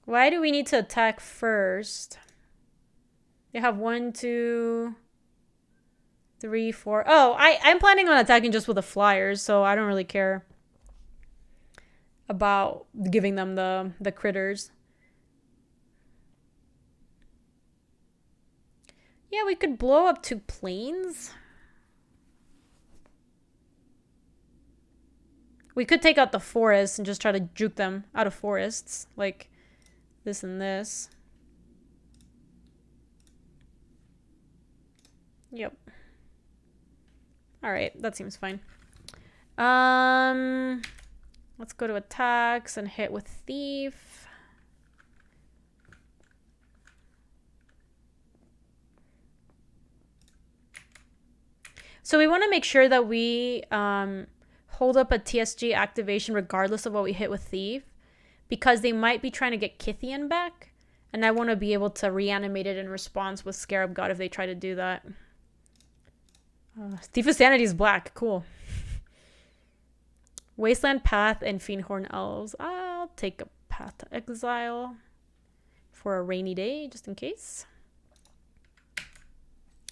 Why do we need to attack first? They have 1, 2, 3, 4. Oh, I'm planning on attacking just with the flyers, so I don't really care about giving them the critters. Yeah, we could blow up 2 planes. We could take out the forests and just try to juke them out of forests. Like this and this. Yep. Alright, that seems fine. Let's go to attacks and hit with Thief. So we want to make sure that we hold up a TSG activation regardless of what we hit with Thief, because they might be trying to get Kithian back, and I want to be able to reanimate it in response with Scarab God if they try to do that. Thief of Sanity is black. Cool. Wasteland Path and Fiendhorn Elves. I'll take a Path to Exile for a rainy day, just in case.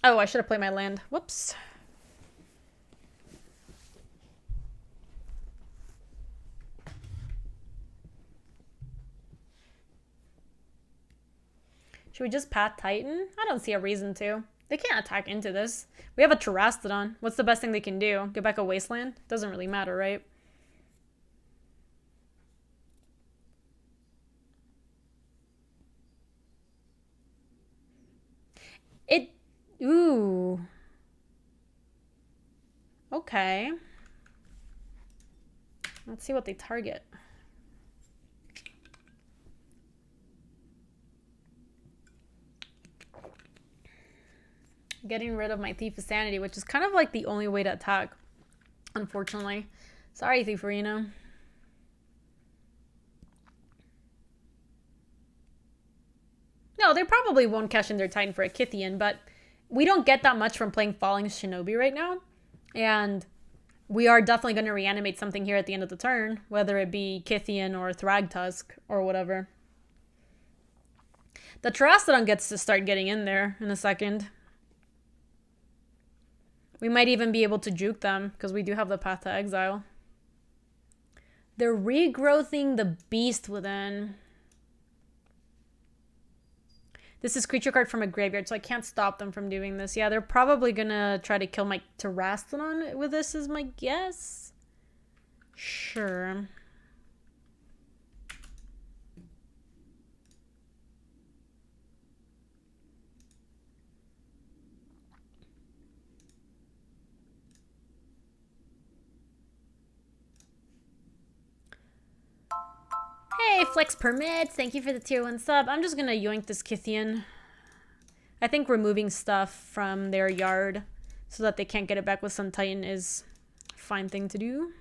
Oh, I should have played my land. Whoops. Should we just Path Titan? I don't see a reason to. They can't attack into this. We have a Terastodon. What's the best thing they can do? Get back a Wasteland? Doesn't really matter, right? Ooh. Okay. Let's see what they target. Getting rid of my Thief of Sanity, which is kind of like the only way to attack, unfortunately. Sorry, Thieferino. No, they probably won't cash in their Titan for a Kythian, but we don't get that much from playing Falling Shinobi right now. And we are definitely going to reanimate something here at the end of the turn, whether it be Kythian or Thragtusk or whatever. The Terastodon gets to start getting in there in a second. We might even be able to juke them because we do have the Path to Exile. They're regrowthing the Beast Within. This is creature card from a graveyard, so I can't stop them from doing this. Yeah, they're probably going to try to kill my Terastodon with this is my guess. Sure. Hey, Flex Permits. Thank you for the tier 1 sub. I'm just going to yoink this Kythian. I think removing stuff from their yard so that they can't get it back with Sun Titan is a fine thing to do.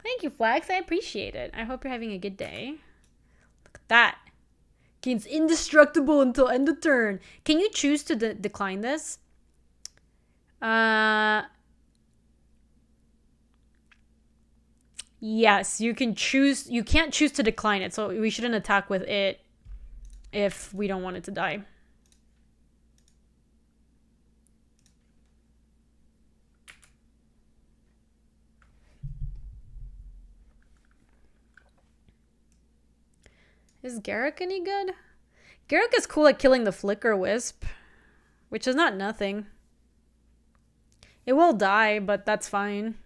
Thank you, Flex. I appreciate it. I hope you're having a good day. Look at that. Gains indestructible until end of turn. Can you choose to decline this? Yes, you can choose. You can't choose to decline it, so we shouldn't attack with it if we don't want it to die. Is Garruk any good? Garruk is cool at killing the Flicker Wisp, which is not nothing. It will die, but that's fine.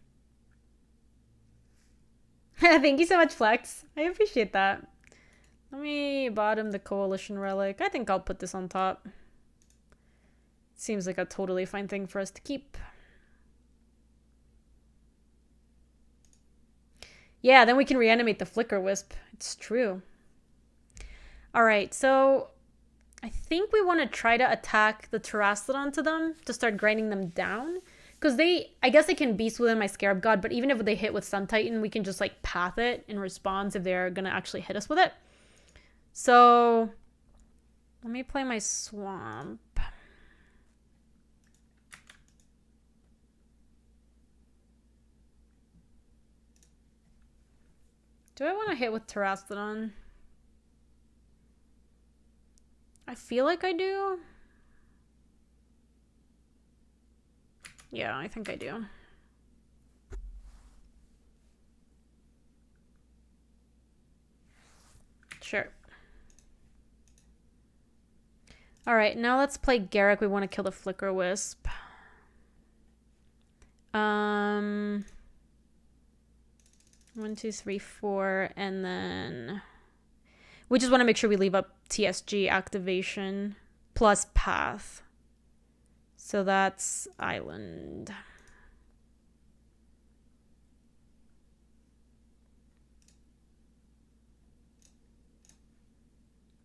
Thank you so much, Flex. I appreciate that. Let me bottom the Coalition Relic. I think I'll put this on top. Seems like a totally fine thing for us to keep. Yeah, then we can reanimate the Flicker Wisp. It's true. Alright, so I think we want to try to attack the Terastodon to them to start grinding them down. Because I guess they can Beast Within my Scarab God, but even if they hit with Sun Titan, we can just like path it in response if they're going to actually hit us with it. So, let me play my Swamp. Do I want to hit with Terastodon? I feel like I do. Yeah, I think I do. Sure. Alright, now let's play Garruk. We want to kill the Flicker Wisp. 1, 2, 3, 4, and then we just want to make sure we leave up TSG activation plus path. So that's Island.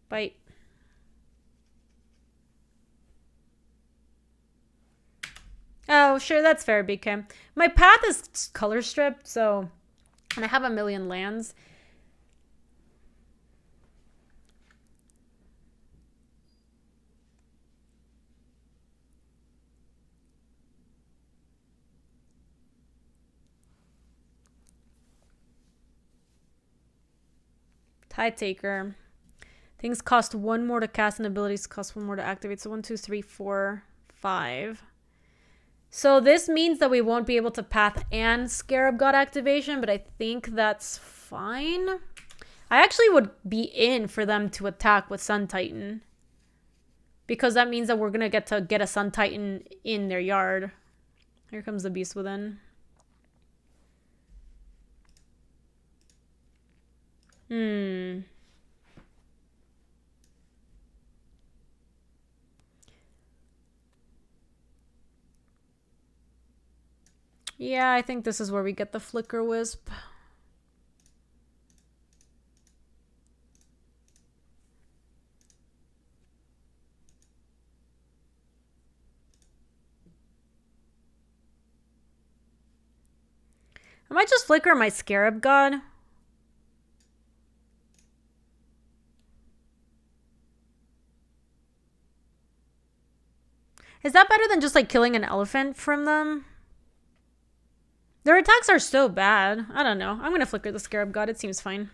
Bite. Oh, sure, that's fair, BK. My path is color stripped, so... And I have a million lands. Tide Taker. Things cost 1 more to cast and abilities cost 1 more to activate. So 1, 2, 3, 4, 5. So this means that we won't be able to path and Scarab God activation, but I think that's fine. I actually would be in for them to attack with Sun Titan. because that means that we're gonna get a Sun Titan in their yard. Here comes the Beast Within. Yeah, I think this is where we get the Flicker Wisp. I might just flicker my Scarab God. Is that better than just like killing an elephant from them? Their attacks are so bad. I don't know. I'm gonna flicker the Scarab God. It seems fine.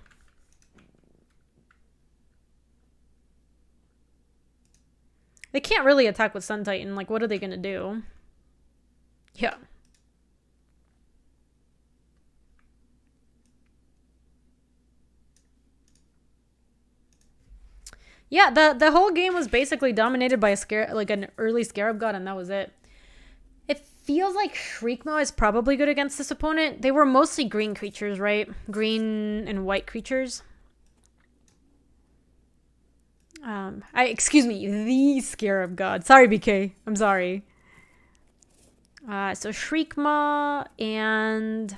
They can't really attack with Sun Titan. Like, what are they gonna do? Yeah. Yeah, the whole game was basically dominated by an early Scarab God, and that was it. It feels like Shriekmaw is probably good against this opponent. They were mostly green creatures, right? Green and white creatures. Excuse me, the Scarab God. Sorry, BK. I'm sorry. So Shriekmaw and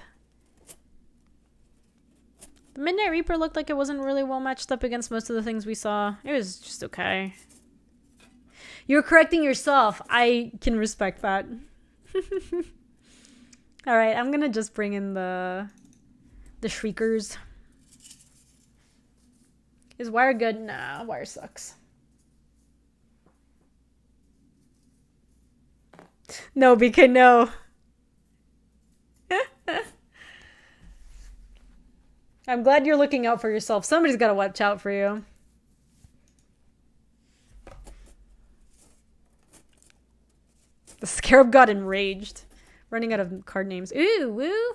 the Midnight Reaper looked like it wasn't really well matched up against most of the things we saw. It was just okay. You're correcting yourself. I can respect that. All right, I'm gonna just bring in the Shriekers. Is Wire good? Nah, Wire sucks. No, BK, no. I'm glad you're looking out for yourself. Somebody's got to watch out for you. The Scarab got enraged. Running out of card names. Ooh, woo.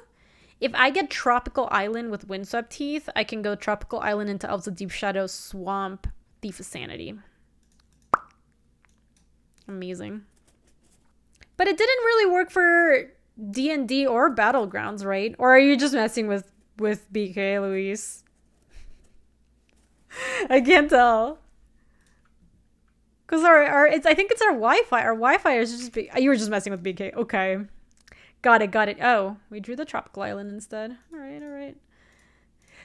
If I get Tropical Island with Windswept Teeth, I can go Tropical Island into Elves of Deep Shadow, Swamp, Thief of Sanity. Amazing. But it didn't really work for D&D or Battlegrounds, right? Or are you just messing with BK, Luis? I can't tell. Because I think it's our Wi-Fi. Our Wi-Fi is just... You were just messing with BK. Okay. Got it. Oh, we drew the Tropical Island instead. All right.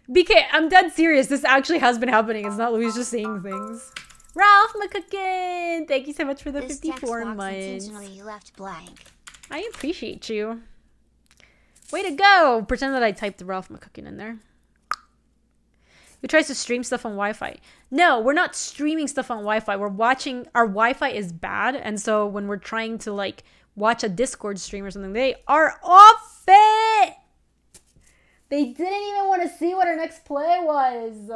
BK, I'm dead serious. This actually has been happening. It's not Luis just saying things. Ralph McCookin! Thank you so much for the 54 months. You left blank. I appreciate you. Way to go! Pretend that I typed Ralph McCookin in there. Who tries to stream stuff on Wi-Fi? No, we're not streaming stuff on Wi-Fi. We're watching... Our Wi-Fi is bad, and so when we're trying to, like, watch a Discord stream or something, they are off it! They didn't even want to see what our next play was.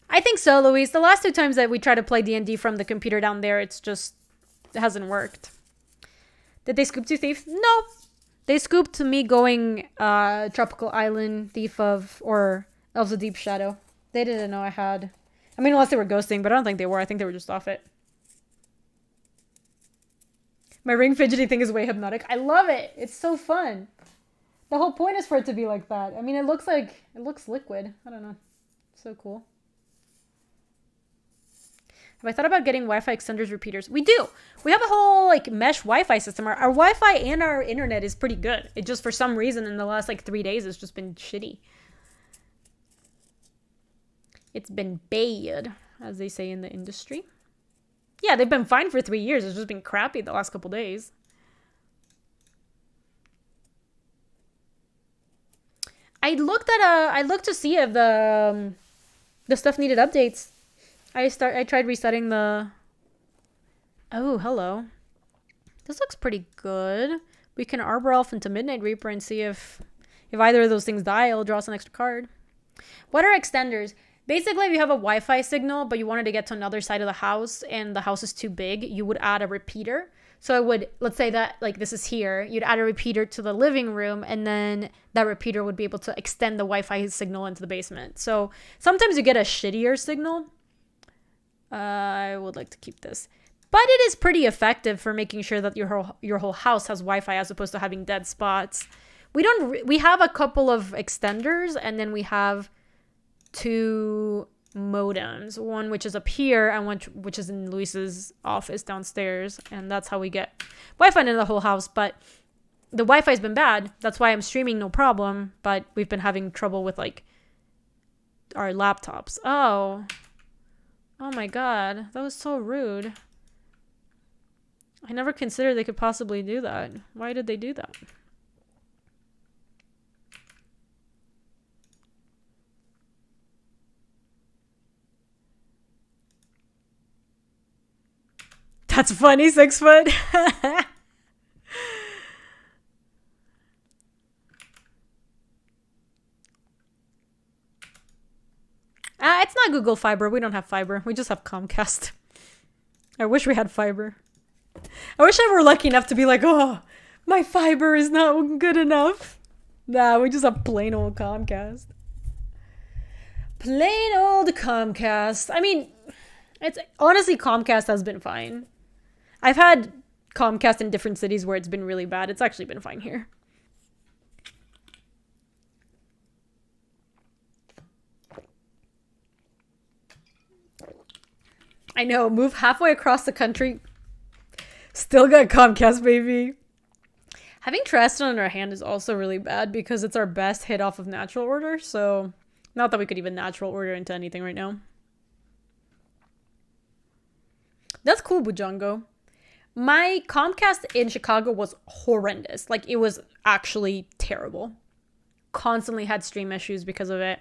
I think so, Luis. The last two times that we try to play D&D from the computer down there, it hasn't worked. Did they scoop to Thief? No. They scooped to me going Tropical Island, Thief of, or Elves of Deep Shadow. They didn't know I had. I mean, unless they were ghosting, but I don't think they were. I think they were just off it. My ring fidgety thing is way hypnotic. I love it. It's so fun. The whole point is for it to be like that. I mean, it looks liquid. I don't know. It's so cool. Have I thought about getting Wi-Fi extenders repeaters? We do. We have a whole like mesh Wi-Fi system. Our Wi-Fi and our internet is pretty good. It just for some reason in the last like 3 days it's just been shitty. It's been bad, as they say in the industry. Yeah, they've been fine for 3 years. It's just been crappy the last couple days. I looked to see if the stuff needed updates. I tried resetting the... Oh, hello. This looks pretty good. We can Arbor Elf into Midnight Reaper and see if either of those things die, it'll draw us an extra card. What are extenders? Basically, if you have a Wi-Fi signal, but you wanted to get to another side of the house and the house is too big, you would add a repeater. So I would, let's say that like this is here, you'd add a repeater to the living room, and then that repeater would be able to extend the Wi-Fi signal into the basement. So sometimes you get a shittier signal. I would like to keep this. But it is pretty effective for making sure that your whole house has Wi-Fi as opposed to having dead spots. We have a couple of extenders, and then we have 2 modems, one which is up here and one which is in Luis's office downstairs, and that's how we get Wi-Fi in the whole house. But the Wi-Fi's been bad. That's why I'm streaming no problem, but we've been having trouble with like our laptops. Oh my god, that was so rude. I never considered they could possibly do that. Why did they do that? That's funny, 6 foot. It's not Google Fiber. We don't have fiber. We just have Comcast. I wish we had fiber. I wish I were lucky enough to be like, oh, my fiber is not good enough. Nah, we just have plain old Comcast. Plain old Comcast. I mean, it's honestly, Comcast has been fine. I've had Comcast in different cities where it's been really bad. It's actually been fine here. I know, move halfway across the country. Still got Comcast, baby. Having Terrestrial in our hand is also really bad because it's our best hit off of natural order. So, not that we could even natural order into anything right now. That's cool, Bujongo. My Comcast in Chicago was horrendous. Like, it was actually terrible. Constantly had stream issues because of it.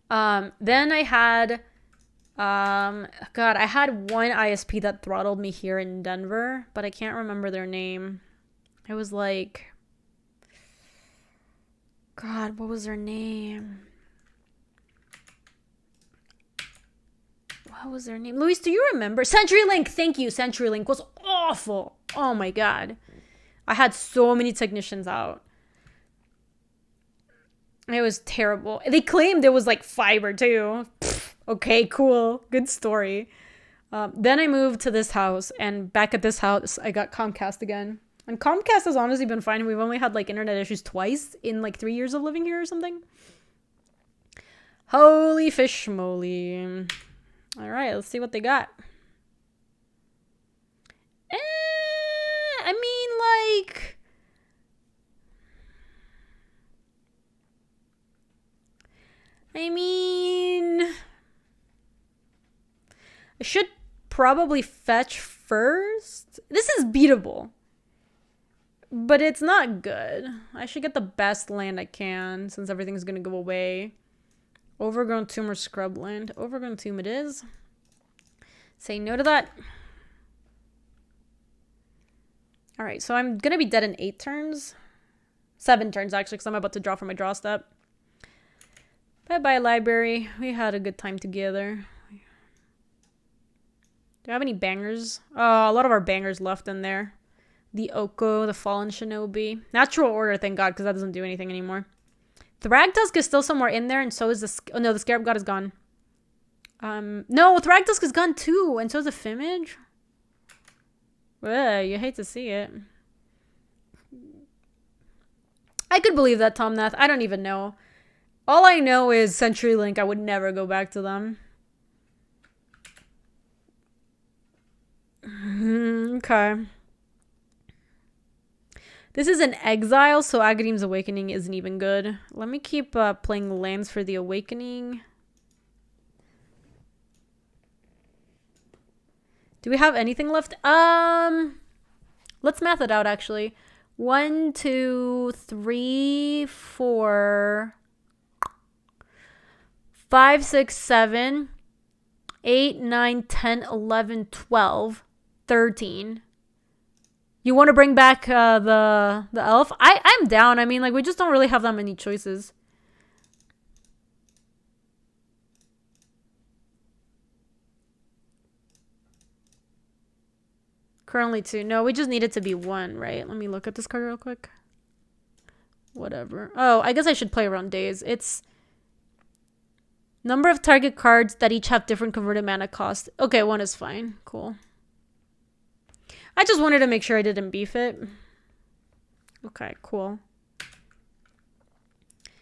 Then I had... I had one ISP that throttled me here in Denver, but I can't remember their name. It was like... God, what was their name? What was their name? Luis, do you remember? CenturyLink! Thank you! CenturyLink was awful! Oh my god. I had so many technicians out. It was terrible. They claimed it was like fiber too. Okay, cool. Good story. Then I moved to this house, and back at this house, I got Comcast again. And Comcast has honestly been fine. We've only had like internet issues twice in like 3 years of living here or something. Holy fish moly. All right, let's see what they got. I mean, like... I should probably fetch first. This is beatable. But it's not good. I should get the best land I can since everything's going to go away. Overgrown tomb or scrubland. Overgrown tomb it is. Say no to that. Alright, so I'm going to be dead in 8 turns. 7 turns, actually, because I'm about to draw from my draw step. Bye-bye, library. We had a good time together. Do I have any bangers? Oh, a lot of our bangers left in there. The Oko, the Fallen Shinobi. Natural Order, thank God, because that doesn't do anything anymore. Thragtusk is still somewhere in there, and so is the... Oh, no, the Scarab God is gone. No, Thragtusk is gone too, and so is the Fimage. Ugh, you hate to see it. I could believe that, Tomnath. I don't even know. All I know is CenturyLink. I would never go back to them. Okay. This is an exile, so Agadim's Awakening isn't even good. Let me keep playing lands for the Awakening. Do we have anything left? Let's math it out, actually. 1, 2, 3, 4, 5, 6, 7, 8, 9, 10, 11, 12, 13. You want to bring back the elf? I'm down. I mean, like, we just don't really have that many choices. Currently 2. No, we just need it to be 1, right? Let me look at this card real quick. Whatever. Oh, I guess I should play around days. It's number of target cards that each have different converted mana cost. Okay, 1 is fine. Cool. I just wanted to make sure I didn't beef it. Okay, cool.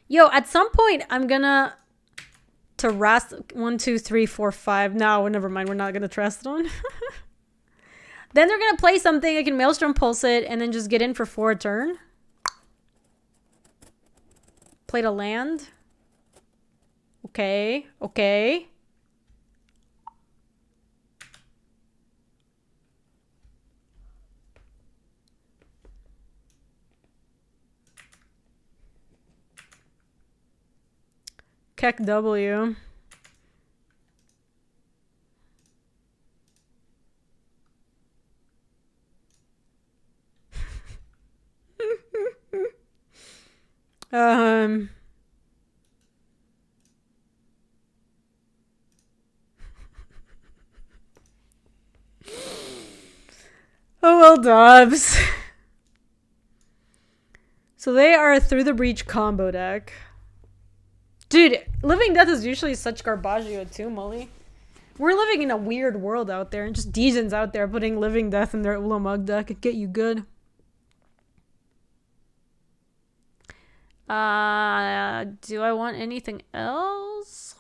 Yo, at some point, I'm gonna Terrast 1, 2, 3, 4, 5. No, never mind. We're not gonna Terrastodon. Then they're gonna play something. I can Maelstrom Pulse it and then just get in for 4 a turn. Played a land. Okay, okay. Keck W. Oh well, Dobbs. So they are a Through the Breach combo deck. Dude, Living Death is usually such garbaggio too, Molly. We're living in a weird world out there, and just Dejans out there putting Living Death in their Ulamog deck. It'd get you good. Do I want anything else?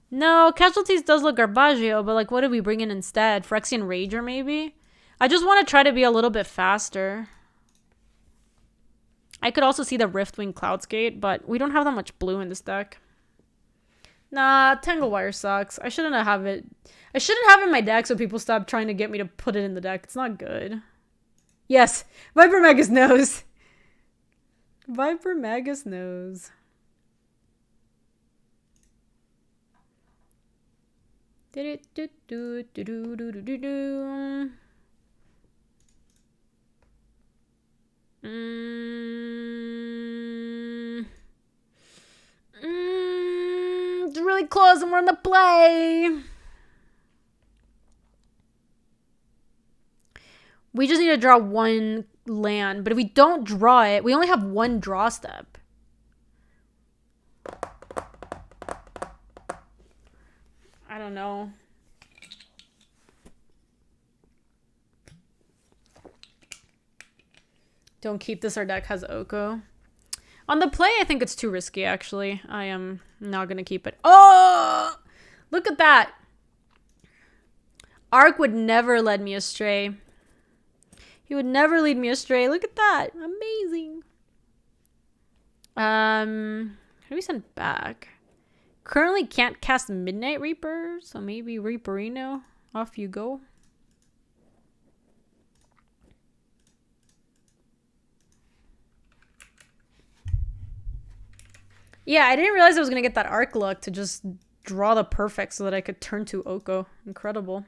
No, Casualties does look garbaggio, but like, what did we bring in instead? Phyrexian Rager, maybe? I just want to try to be a little bit faster. I could also see the Riftwing Cloudscape, but we don't have that much blue in this deck. Nah, Tanglewire sucks. I shouldn't have it. I shouldn't have it in my deck so people stop trying to get me to put it in the deck. It's not good. Yes, Viper Magus knows. Viper Magus knows. It's really close and we're on the play. We just need to draw 1 land, but if we don't draw it, we only have 1 draw step. I don't know. Don't keep this. Our deck has Oko. On the play, I think it's too risky, actually. I am not going to keep it. Oh! Look at that. Arc would never lead me astray. He would never lead me astray. Look at that. Amazing. How do we send back? Currently can't cast Midnight Reaper, so maybe Reaperino. Off you go. Yeah, I didn't realize I was going to get that Arc luck to just draw the perfect so that I could turn to Oko. Incredible.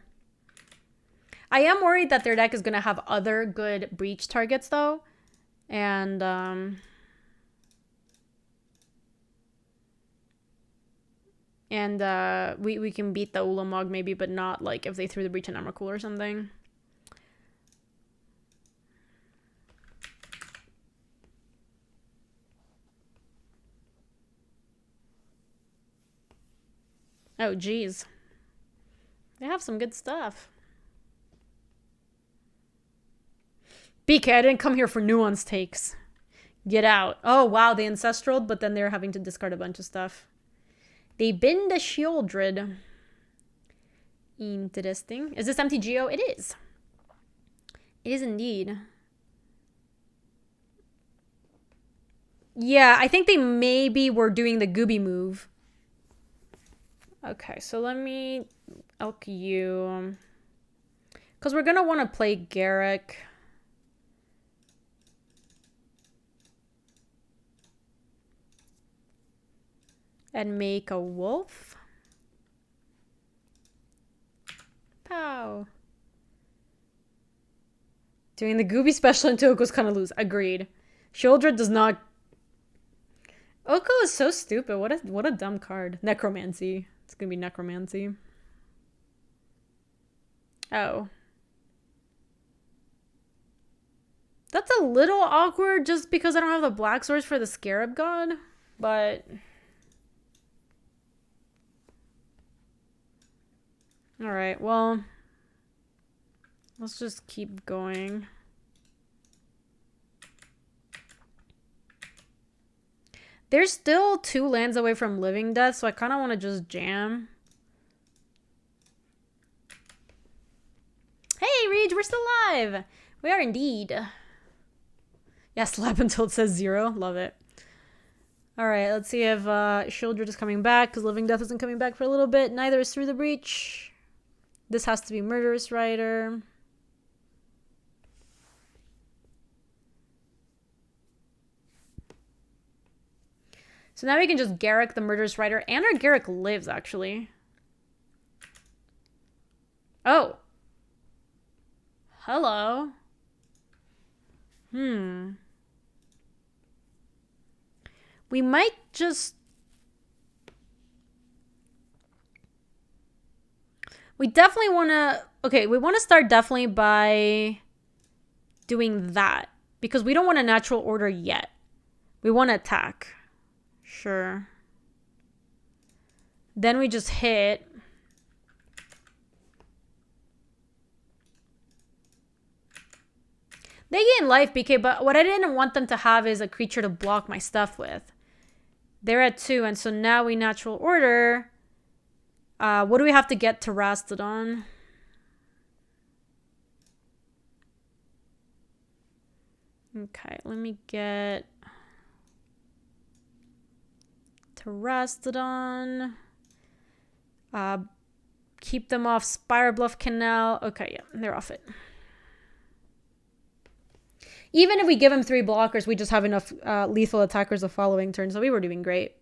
I am worried that their deck is going to have other good breach targets, though. And, we can beat the Ulamog maybe, but not, like, if they threw the breach in Emrakul or something. Oh, geez. They have some good stuff. BK, I didn't come here for nuance takes. Get out. Oh, wow, they Ancestraled, but then they're having to discard a bunch of stuff. They bin the Shieldred. Interesting. Is this MTGO? It is. It is indeed. Yeah, I think they maybe were doing the Gaby move. Okay, so let me elk you. Because we're going to want to play Garrick. And make a wolf. Pow. Doing the Gaby special into Oko's kind of loose. Agreed. Shieldred does not... Oko is so stupid. What a dumb card. Necromancy. It's going to be Necromancy. Oh. That's a little awkward just because I don't have the black source for the Scarab God, but... Alright, well... Let's just keep going. They're still 2 lands away from Living Death, so I kind of want to just jam. Hey, Reed, we're still live! We are indeed. Yeah, slap until it says 0. Love it. Alright, let's see if Shieldred is coming back, because Living Death isn't coming back for a little bit. Neither is Through the Breach. This has to be Murderous Rider. So now we can just Garrick the Murderous Rider, and our Garrick lives, actually. Oh. Hello. We might just... We definitely want to... Okay, we want to start definitely by doing that. Because we don't want a natural order yet. We want to attack. Sure. Then we just hit. They gain life, BK, but what I didn't want them to have is a creature to block my stuff with. They're at 2, and so now we natural order. What do we have to get to Rastodon? Okay, let me get to Rastodon. Keep them off Spire Bluff Canal. Okay, yeah, they're off it. Even if we give him 3 blockers, we just have enough lethal attackers the following turn, so we were doing great.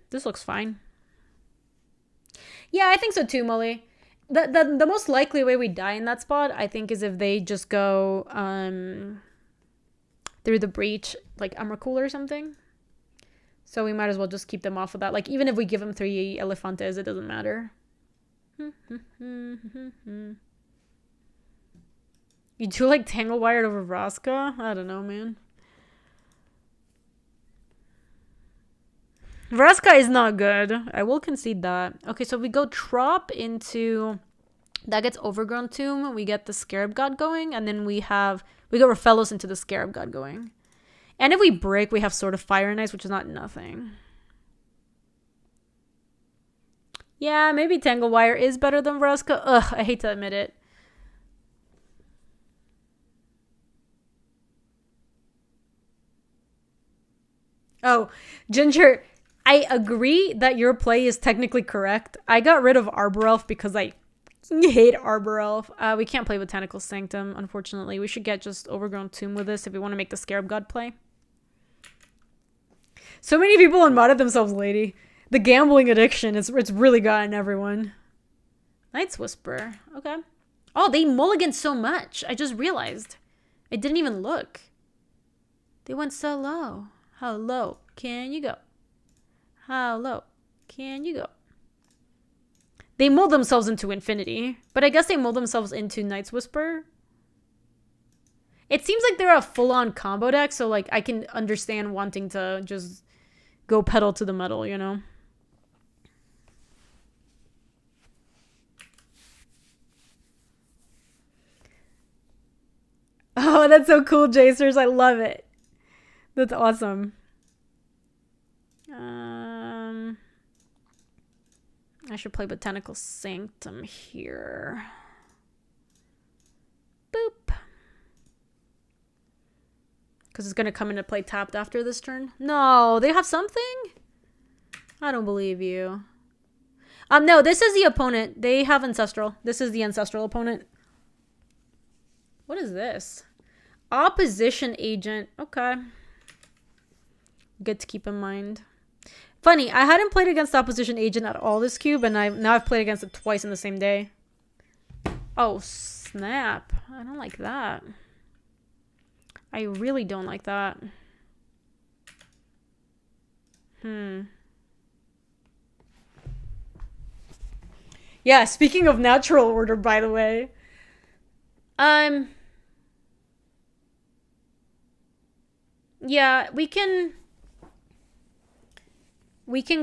This looks fine. Yeah, I think so too, Molly. The most likely way we die in that spot, I think, is if they just go through the breach, like Emrakul or something. So we might as well just keep them off of that. Like, even if we give them 3 Elefantes, it doesn't matter. You do like Tanglewired over Vraska? I don't know, man. Vraska is not good. I will concede that. Okay, so we go Trop into... That gets Overgrown Tomb. We get the Scarab God going. And then we go Raphellos into the Scarab God going. And if we break, we have Sword of Fire and Ice, which is not nothing. Yeah, maybe Tanglewire is better than Vraska. Ugh, I hate to admit it. Oh, Ginger, I agree that your play is technically correct. I got rid of Arbor Elf because I hate Arbor Elf. We can't play Botanical Sanctum, unfortunately. We should get just Overgrown Tomb with this if we want to make the Scarab God play. So many people unmodded themselves, lady. The gambling addiction, it's really gotten everyone. Night's Whisper. Okay. Oh, they mulliganed so much. I just realized. I didn't even look. They went so low. How low can you go? How low can you go? They mold themselves into infinity, but I guess they mold themselves into Night's Whisper. It seems like they're a full-on combo deck, so like I can understand wanting to just go pedal to the metal, you know? Oh, that's so cool, Jacers. I love it. That's awesome. I should play Botanical Sanctum here. Boop. Because it's going to come into play tapped after this turn. No, they have something? I don't believe you. No, this is the opponent. They have Ancestral. This is the Ancestral opponent. What is this? Opposition Agent. Okay. Good to keep in mind. Funny, I hadn't played against Opposition Agent at all this cube, and now I've played against it twice in the same day. Oh, snap. I don't like that. I really don't like that. Yeah, speaking of natural order, by the way. Yeah, we can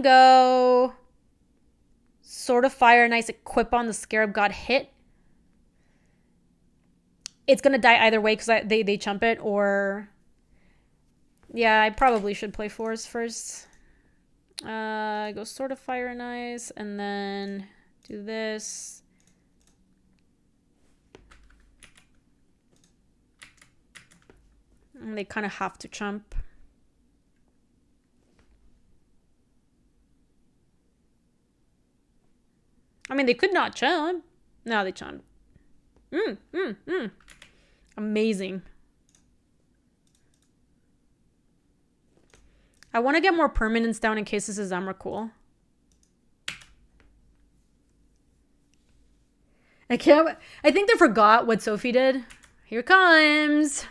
go Sword of Fire and Ice, equip on the Scarab God hit. It's gonna die either way because they chump it, or yeah, I probably should play Forest first. Go Sword of Fire and Ice, and then do this. And they kind of have to chump. I mean, they could not chump. No, they chump. Amazing. I want to get more permanents down in case this is Emrakul. I think they forgot what Sophie did. Here comes.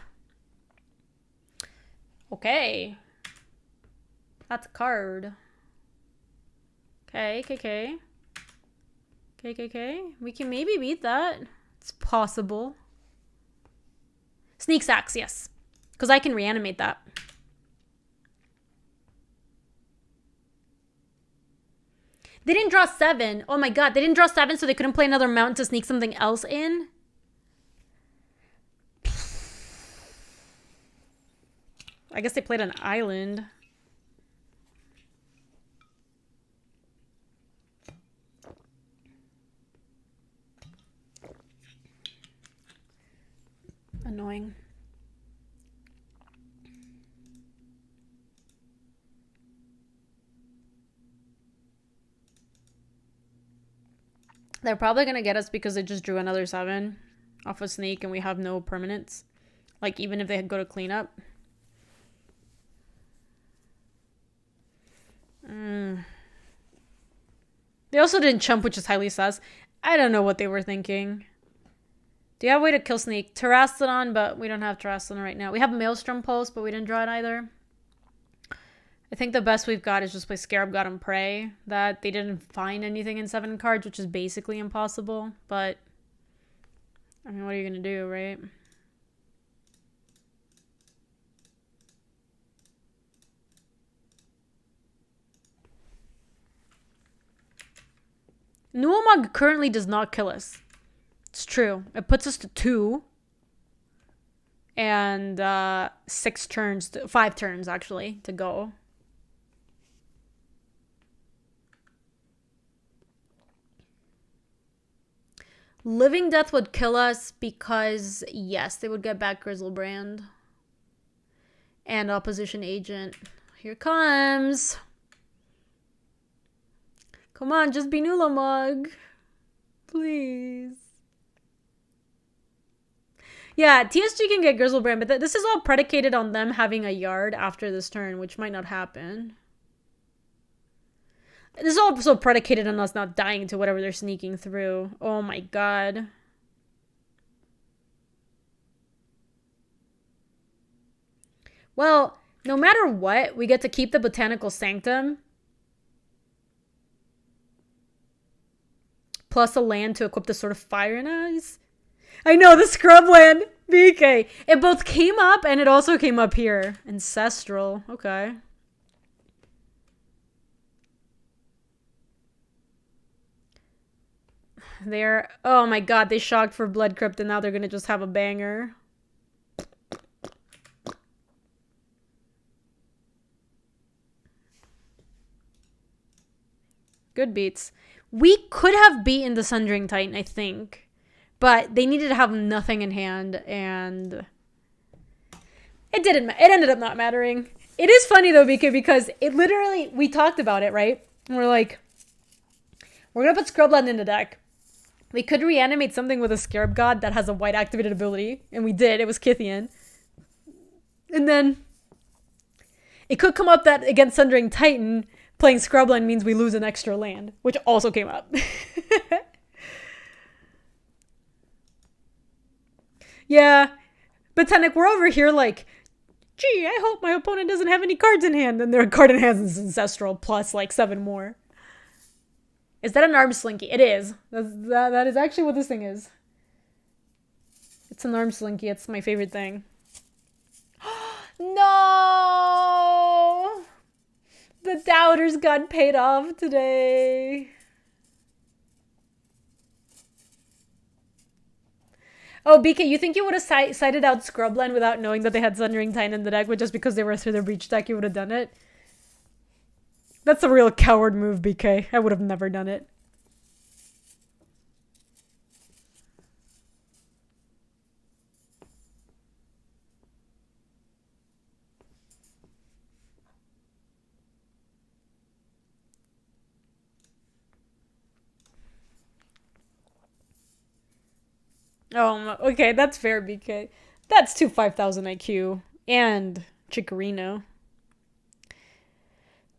Okay. That's a card. Okay. We can maybe beat that. It's possible. Sneak Sacks, yes. Because I can reanimate that. They didn't draw 7. Oh my god, they didn't draw 7, so they couldn't play another mountain to sneak something else in? I guess they played an island. Annoying. They're probably going to get us because they just drew another 7 off a sneak and we have no permanents. Like, even if they go to cleanup. They also didn't chump, which is highly sus. I don't know what they were thinking. Do you have a way to kill sneak? Terrastodon, but we don't have Terrastodon right now. We have Maelstrom Pulse, but we didn't draw it either. I think the best we've got is just play Scarab God and Pray. That they didn't find anything in 7 cards, which is basically impossible. But, I mean, what are you going to do, right? Nuomog currently does not kill us. It's true. It puts us to 2. And 6 turns, 5 turns actually, to go. Living Death would kill us because, yes, they would get back Grizzlebrand. And Opposition Agent. Here it comes. Come on, just be Nulamog. Please. Yeah, TSG can get Grizzlebrand, but this is all predicated on them having a yard after this turn, which might not happen. This is also predicated on us not dying to whatever they're sneaking through. Oh my god. Well, no matter what, we get to keep the Botanical Sanctum. Plus a land to equip the Sword of Fire and Ice. I know, the Scrubland! BK. It both came up and it also came up here. Ancestral. Okay. They're... Oh my god, they shocked for Blood Crypt and now they're gonna just have a banger. Good beats. We could have beaten the Sundering Titan, I think. But they needed to have nothing in hand, and it ended up not mattering. It is funny, though, because it literally, we talked about it, right? And we're like, we're going to put Scrubland in the deck. We could reanimate something with a Scarab God that has a white activated ability, and we did. It was Kithian. And then it could come up that against Sundering Titan, playing Scrubland means we lose an extra land, which also came up. Yeah, Botanic, we're over here like, gee, I hope my opponent doesn't have any cards in hand. And their card in hand is Ancestral plus like 7 more. Is that an arm slinky? It is. That is actually what this thing is. It's an arm slinky. It's my favorite thing. No! The doubters got paid off today. Oh, BK, you think you would have cited out Scrubland without knowing that they had Sundering Titan in the deck, but just because they were through their Breach deck, you would have done it? That's a real coward move, BK. I would have never done it. Okay, that's fair, BK. That's 2 5,000 IQ. And Chikorino.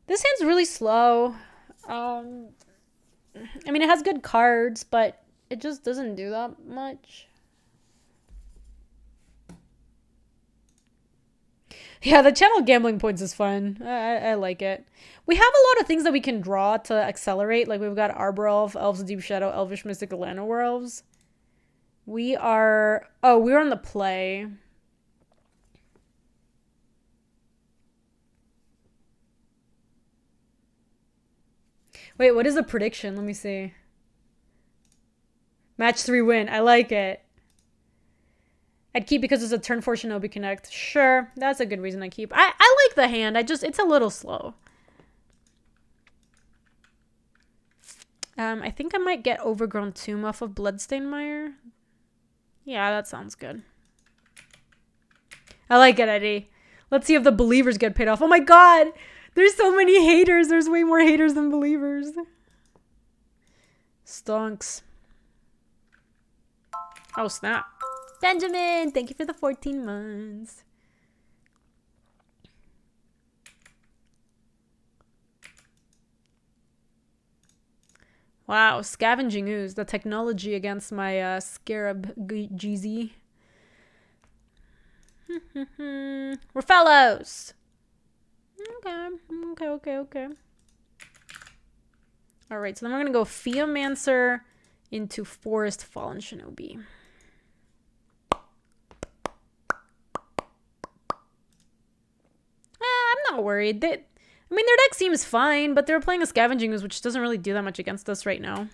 This hand's really slow. I mean, it has good cards, but it just doesn't do that much. Yeah, the channel gambling points is fun. I like it. We have a lot of things that we can draw to accelerate. Like, we've got Arbor Elf, Elves of Deep Shadow, Elvish Mystic, Llanowar Werewolves. We're on the play. Wait, what is the prediction? Let me see. Match 3 win. I like it. I'd keep because it's a turn 4 Shinobi Connect. Sure, that's a good reason I keep. I like the hand. It's a little slow. I think I might get Overgrown Tomb off of Bloodstained Mire. Yeah, that sounds good. I like it, Eddie. Let's see if the believers get paid off. Oh my god! There's so many haters. There's way more haters than believers. Stonks. Oh, snap. Benjamin, thank you for the 14 months. Wow, Scavenging Ooze, the technology against my Scarab GZ. We're fellows. Okay. Alright, so then we're gonna go Theomancer into Forest Fallen Shinobi. I'm not worried. I mean, their deck seems fine, but they're playing a Scavenging Ooze, which doesn't really do that much against us right now.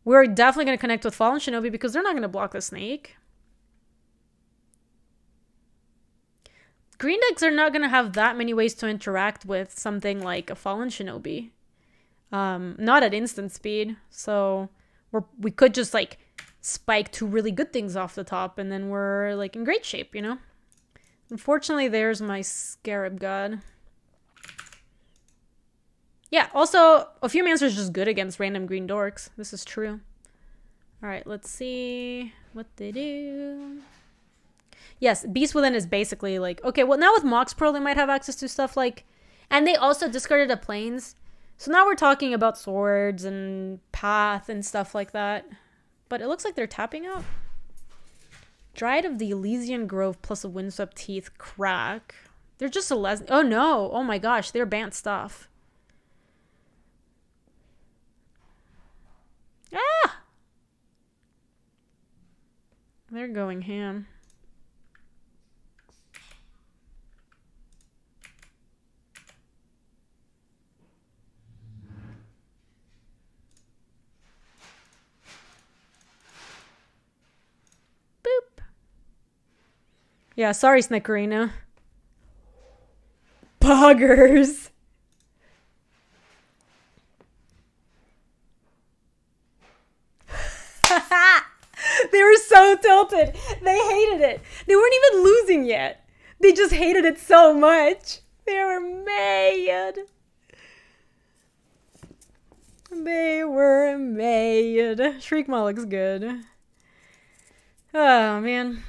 We're definitely going to connect with Fallen Shinobi because they're not going to block the snake. Green decks are not going to have that many ways to interact with something like a Fallen Shinobi. Not at instant speed. So we could just like spike 2 really good things off the top and then we're like in great shape, you know? Unfortunately, there's my Scarab God. Yeah, also, a few Mancer is just good against random green dorks. This is true. Alright, let's see what they do. Yes, Beast Within is basically like... Okay, well, now with Mox Pearl, they might have access to stuff like... And they also discarded a Plains. So now we're talking about swords and path and stuff like that. But it looks like they're tapping out. Dryad of the Elysian Grove plus a Windswept Teeth crack. They're just a oh no! Oh my gosh, they're banned stuff. Ah! They're going ham. Boop. Yeah, sorry, Snickerina. Buggers. They were so tilted. They hated it. They weren't even losing yet. They just hated it so much. They were mad. They were mad. Shriekmaw looks good. Oh, man.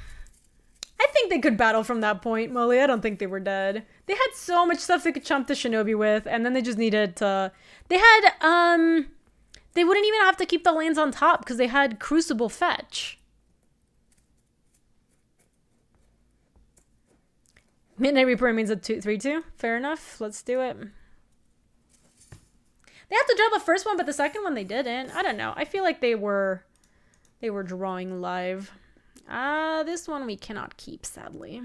I think they could battle from that point, Molly. I don't think they were dead. They had so much stuff they could chump the Shinobi with, and then they just needed to... They had, they wouldn't even have to keep the lands on top because they had Crucible Fetch. Midnight Reaper remains at 3-2. Fair enough. Let's do it. They had to draw the first one, but the second one they didn't. I don't know. I feel like they were drawing live. This one we cannot keep, sadly.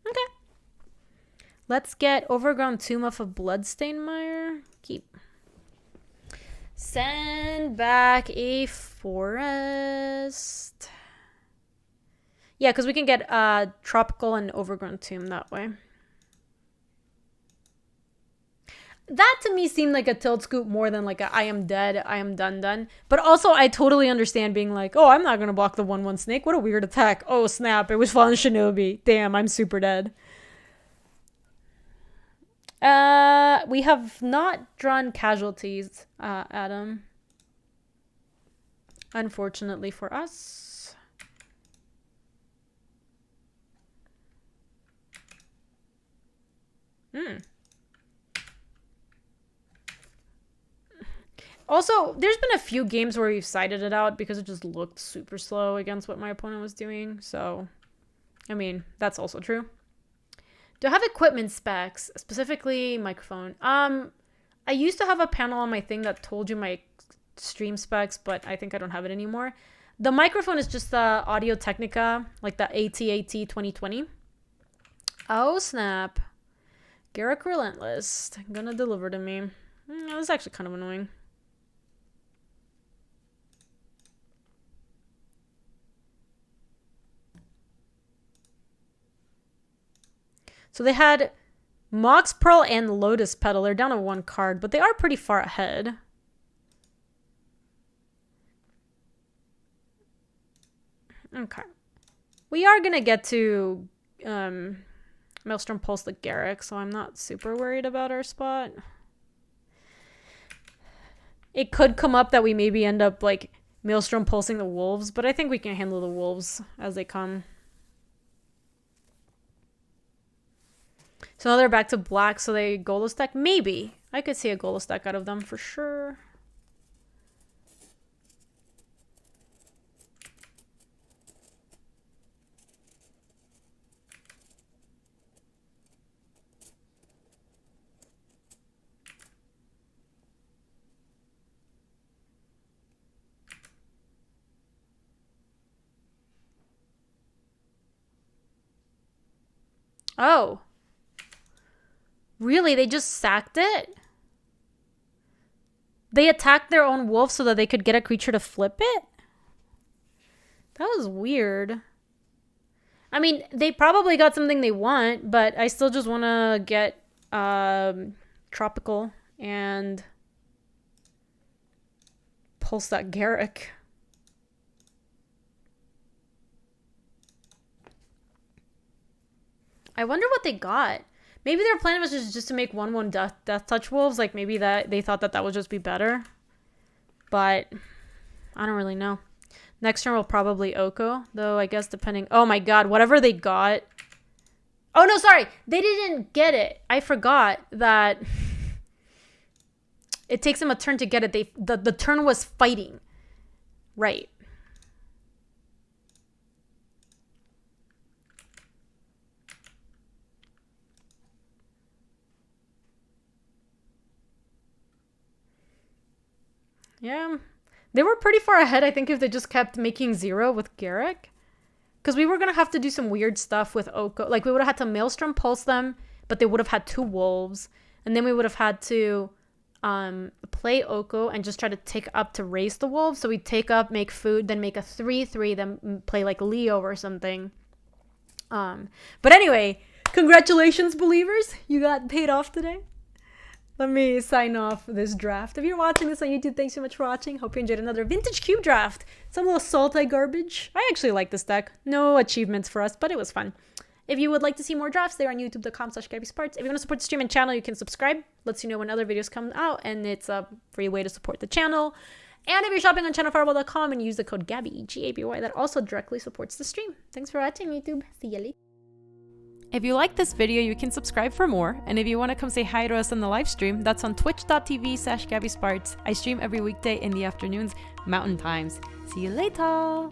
Okay. Let's get Overgrown Tomb of a Bloodstained Mire. Keep. Send back a forest. Yeah, because we can get Tropical and Overgrown Tomb that way. That to me seemed like a tilt scoop more than like a I am dead, I am done. But also I totally understand being like, oh, I'm not going to block the 1/1 snake. What a weird attack. Oh, snap. It was Fallen Shinobi. Damn, I'm super dead. We have not drawn casualties, Adam. Unfortunately for us. Also, there's been a few games where we've sided it out because it just looked super slow against what my opponent was doing. So, I mean, that's also true. Do I have equipment specs, specifically microphone? I used to have a panel on my thing that told you my stream specs, but I think I don't have it anymore. The microphone is just the Audio Technica, like the AT-AT 2020. Oh, snap. Garrick Relentless. Gonna deliver to me. That's actually kind of annoying. So they had Mox Pearl and Lotus Petal. They're down to 1 card, but they are pretty far ahead. Okay. We are going to get to Maelstrom Pulse the Garrick, so I'm not super worried about our spot. It could come up that we maybe end up like Maelstrom Pulsing the Wolves, but I think we can handle the Wolves as they come. So now they're back to black, so they Golos deck? Maybe. I could see a Golos deck out of them for sure. Oh. Really? They just sacked it? They attacked their own wolf so that they could get a creature to flip it? That was weird. I mean, they probably got something they want, but I still just want to get Tropical and pulse that Garrick. I wonder what they got. Maybe their plan was just to make 1/1 death touch wolves. Like maybe that they thought that would just be better. But I don't really know. Next turn will probably Oko, though I guess depending. Oh my god, whatever they got. Oh no, sorry. They didn't get it. I forgot that it takes them a turn to get it. The turn was fighting. Right. Yeah. They were pretty far ahead, I think, if they just kept making 0 with Garrick. Because we were going to have to do some weird stuff with Oko. Like, we would have had to Maelstrom Pulse them, but they would have had 2 wolves. And then we would have had to play Oko and just try to take up to raise the wolves. So we'd take up, make food, then make a 3/3, then play, like, Leo or something. But anyway, congratulations, believers. You got paid off today. Let me sign off this draft. If you're watching this on YouTube, thanks so much for watching. Hope you enjoyed another Vintage Cube draft. Some little salty garbage. I actually like this deck. No achievements for us, but it was fun. If you would like to see more drafts, they're on youtube.com/GabySpartz. If you want to support the stream and channel, you can subscribe. Lets you know when other videos come out, and it's a free way to support the channel. And if you're shopping on channelfireball.com and use the code Gaby, G-A-B-Y, that also directly supports the stream. Thanks for watching, YouTube. See you later. If you like this video, you can subscribe for more. And if you want to come say hi to us on the live stream, that's on twitch.tv/GabySpartz. I stream every weekday in the afternoons, Mountain Times. See you later.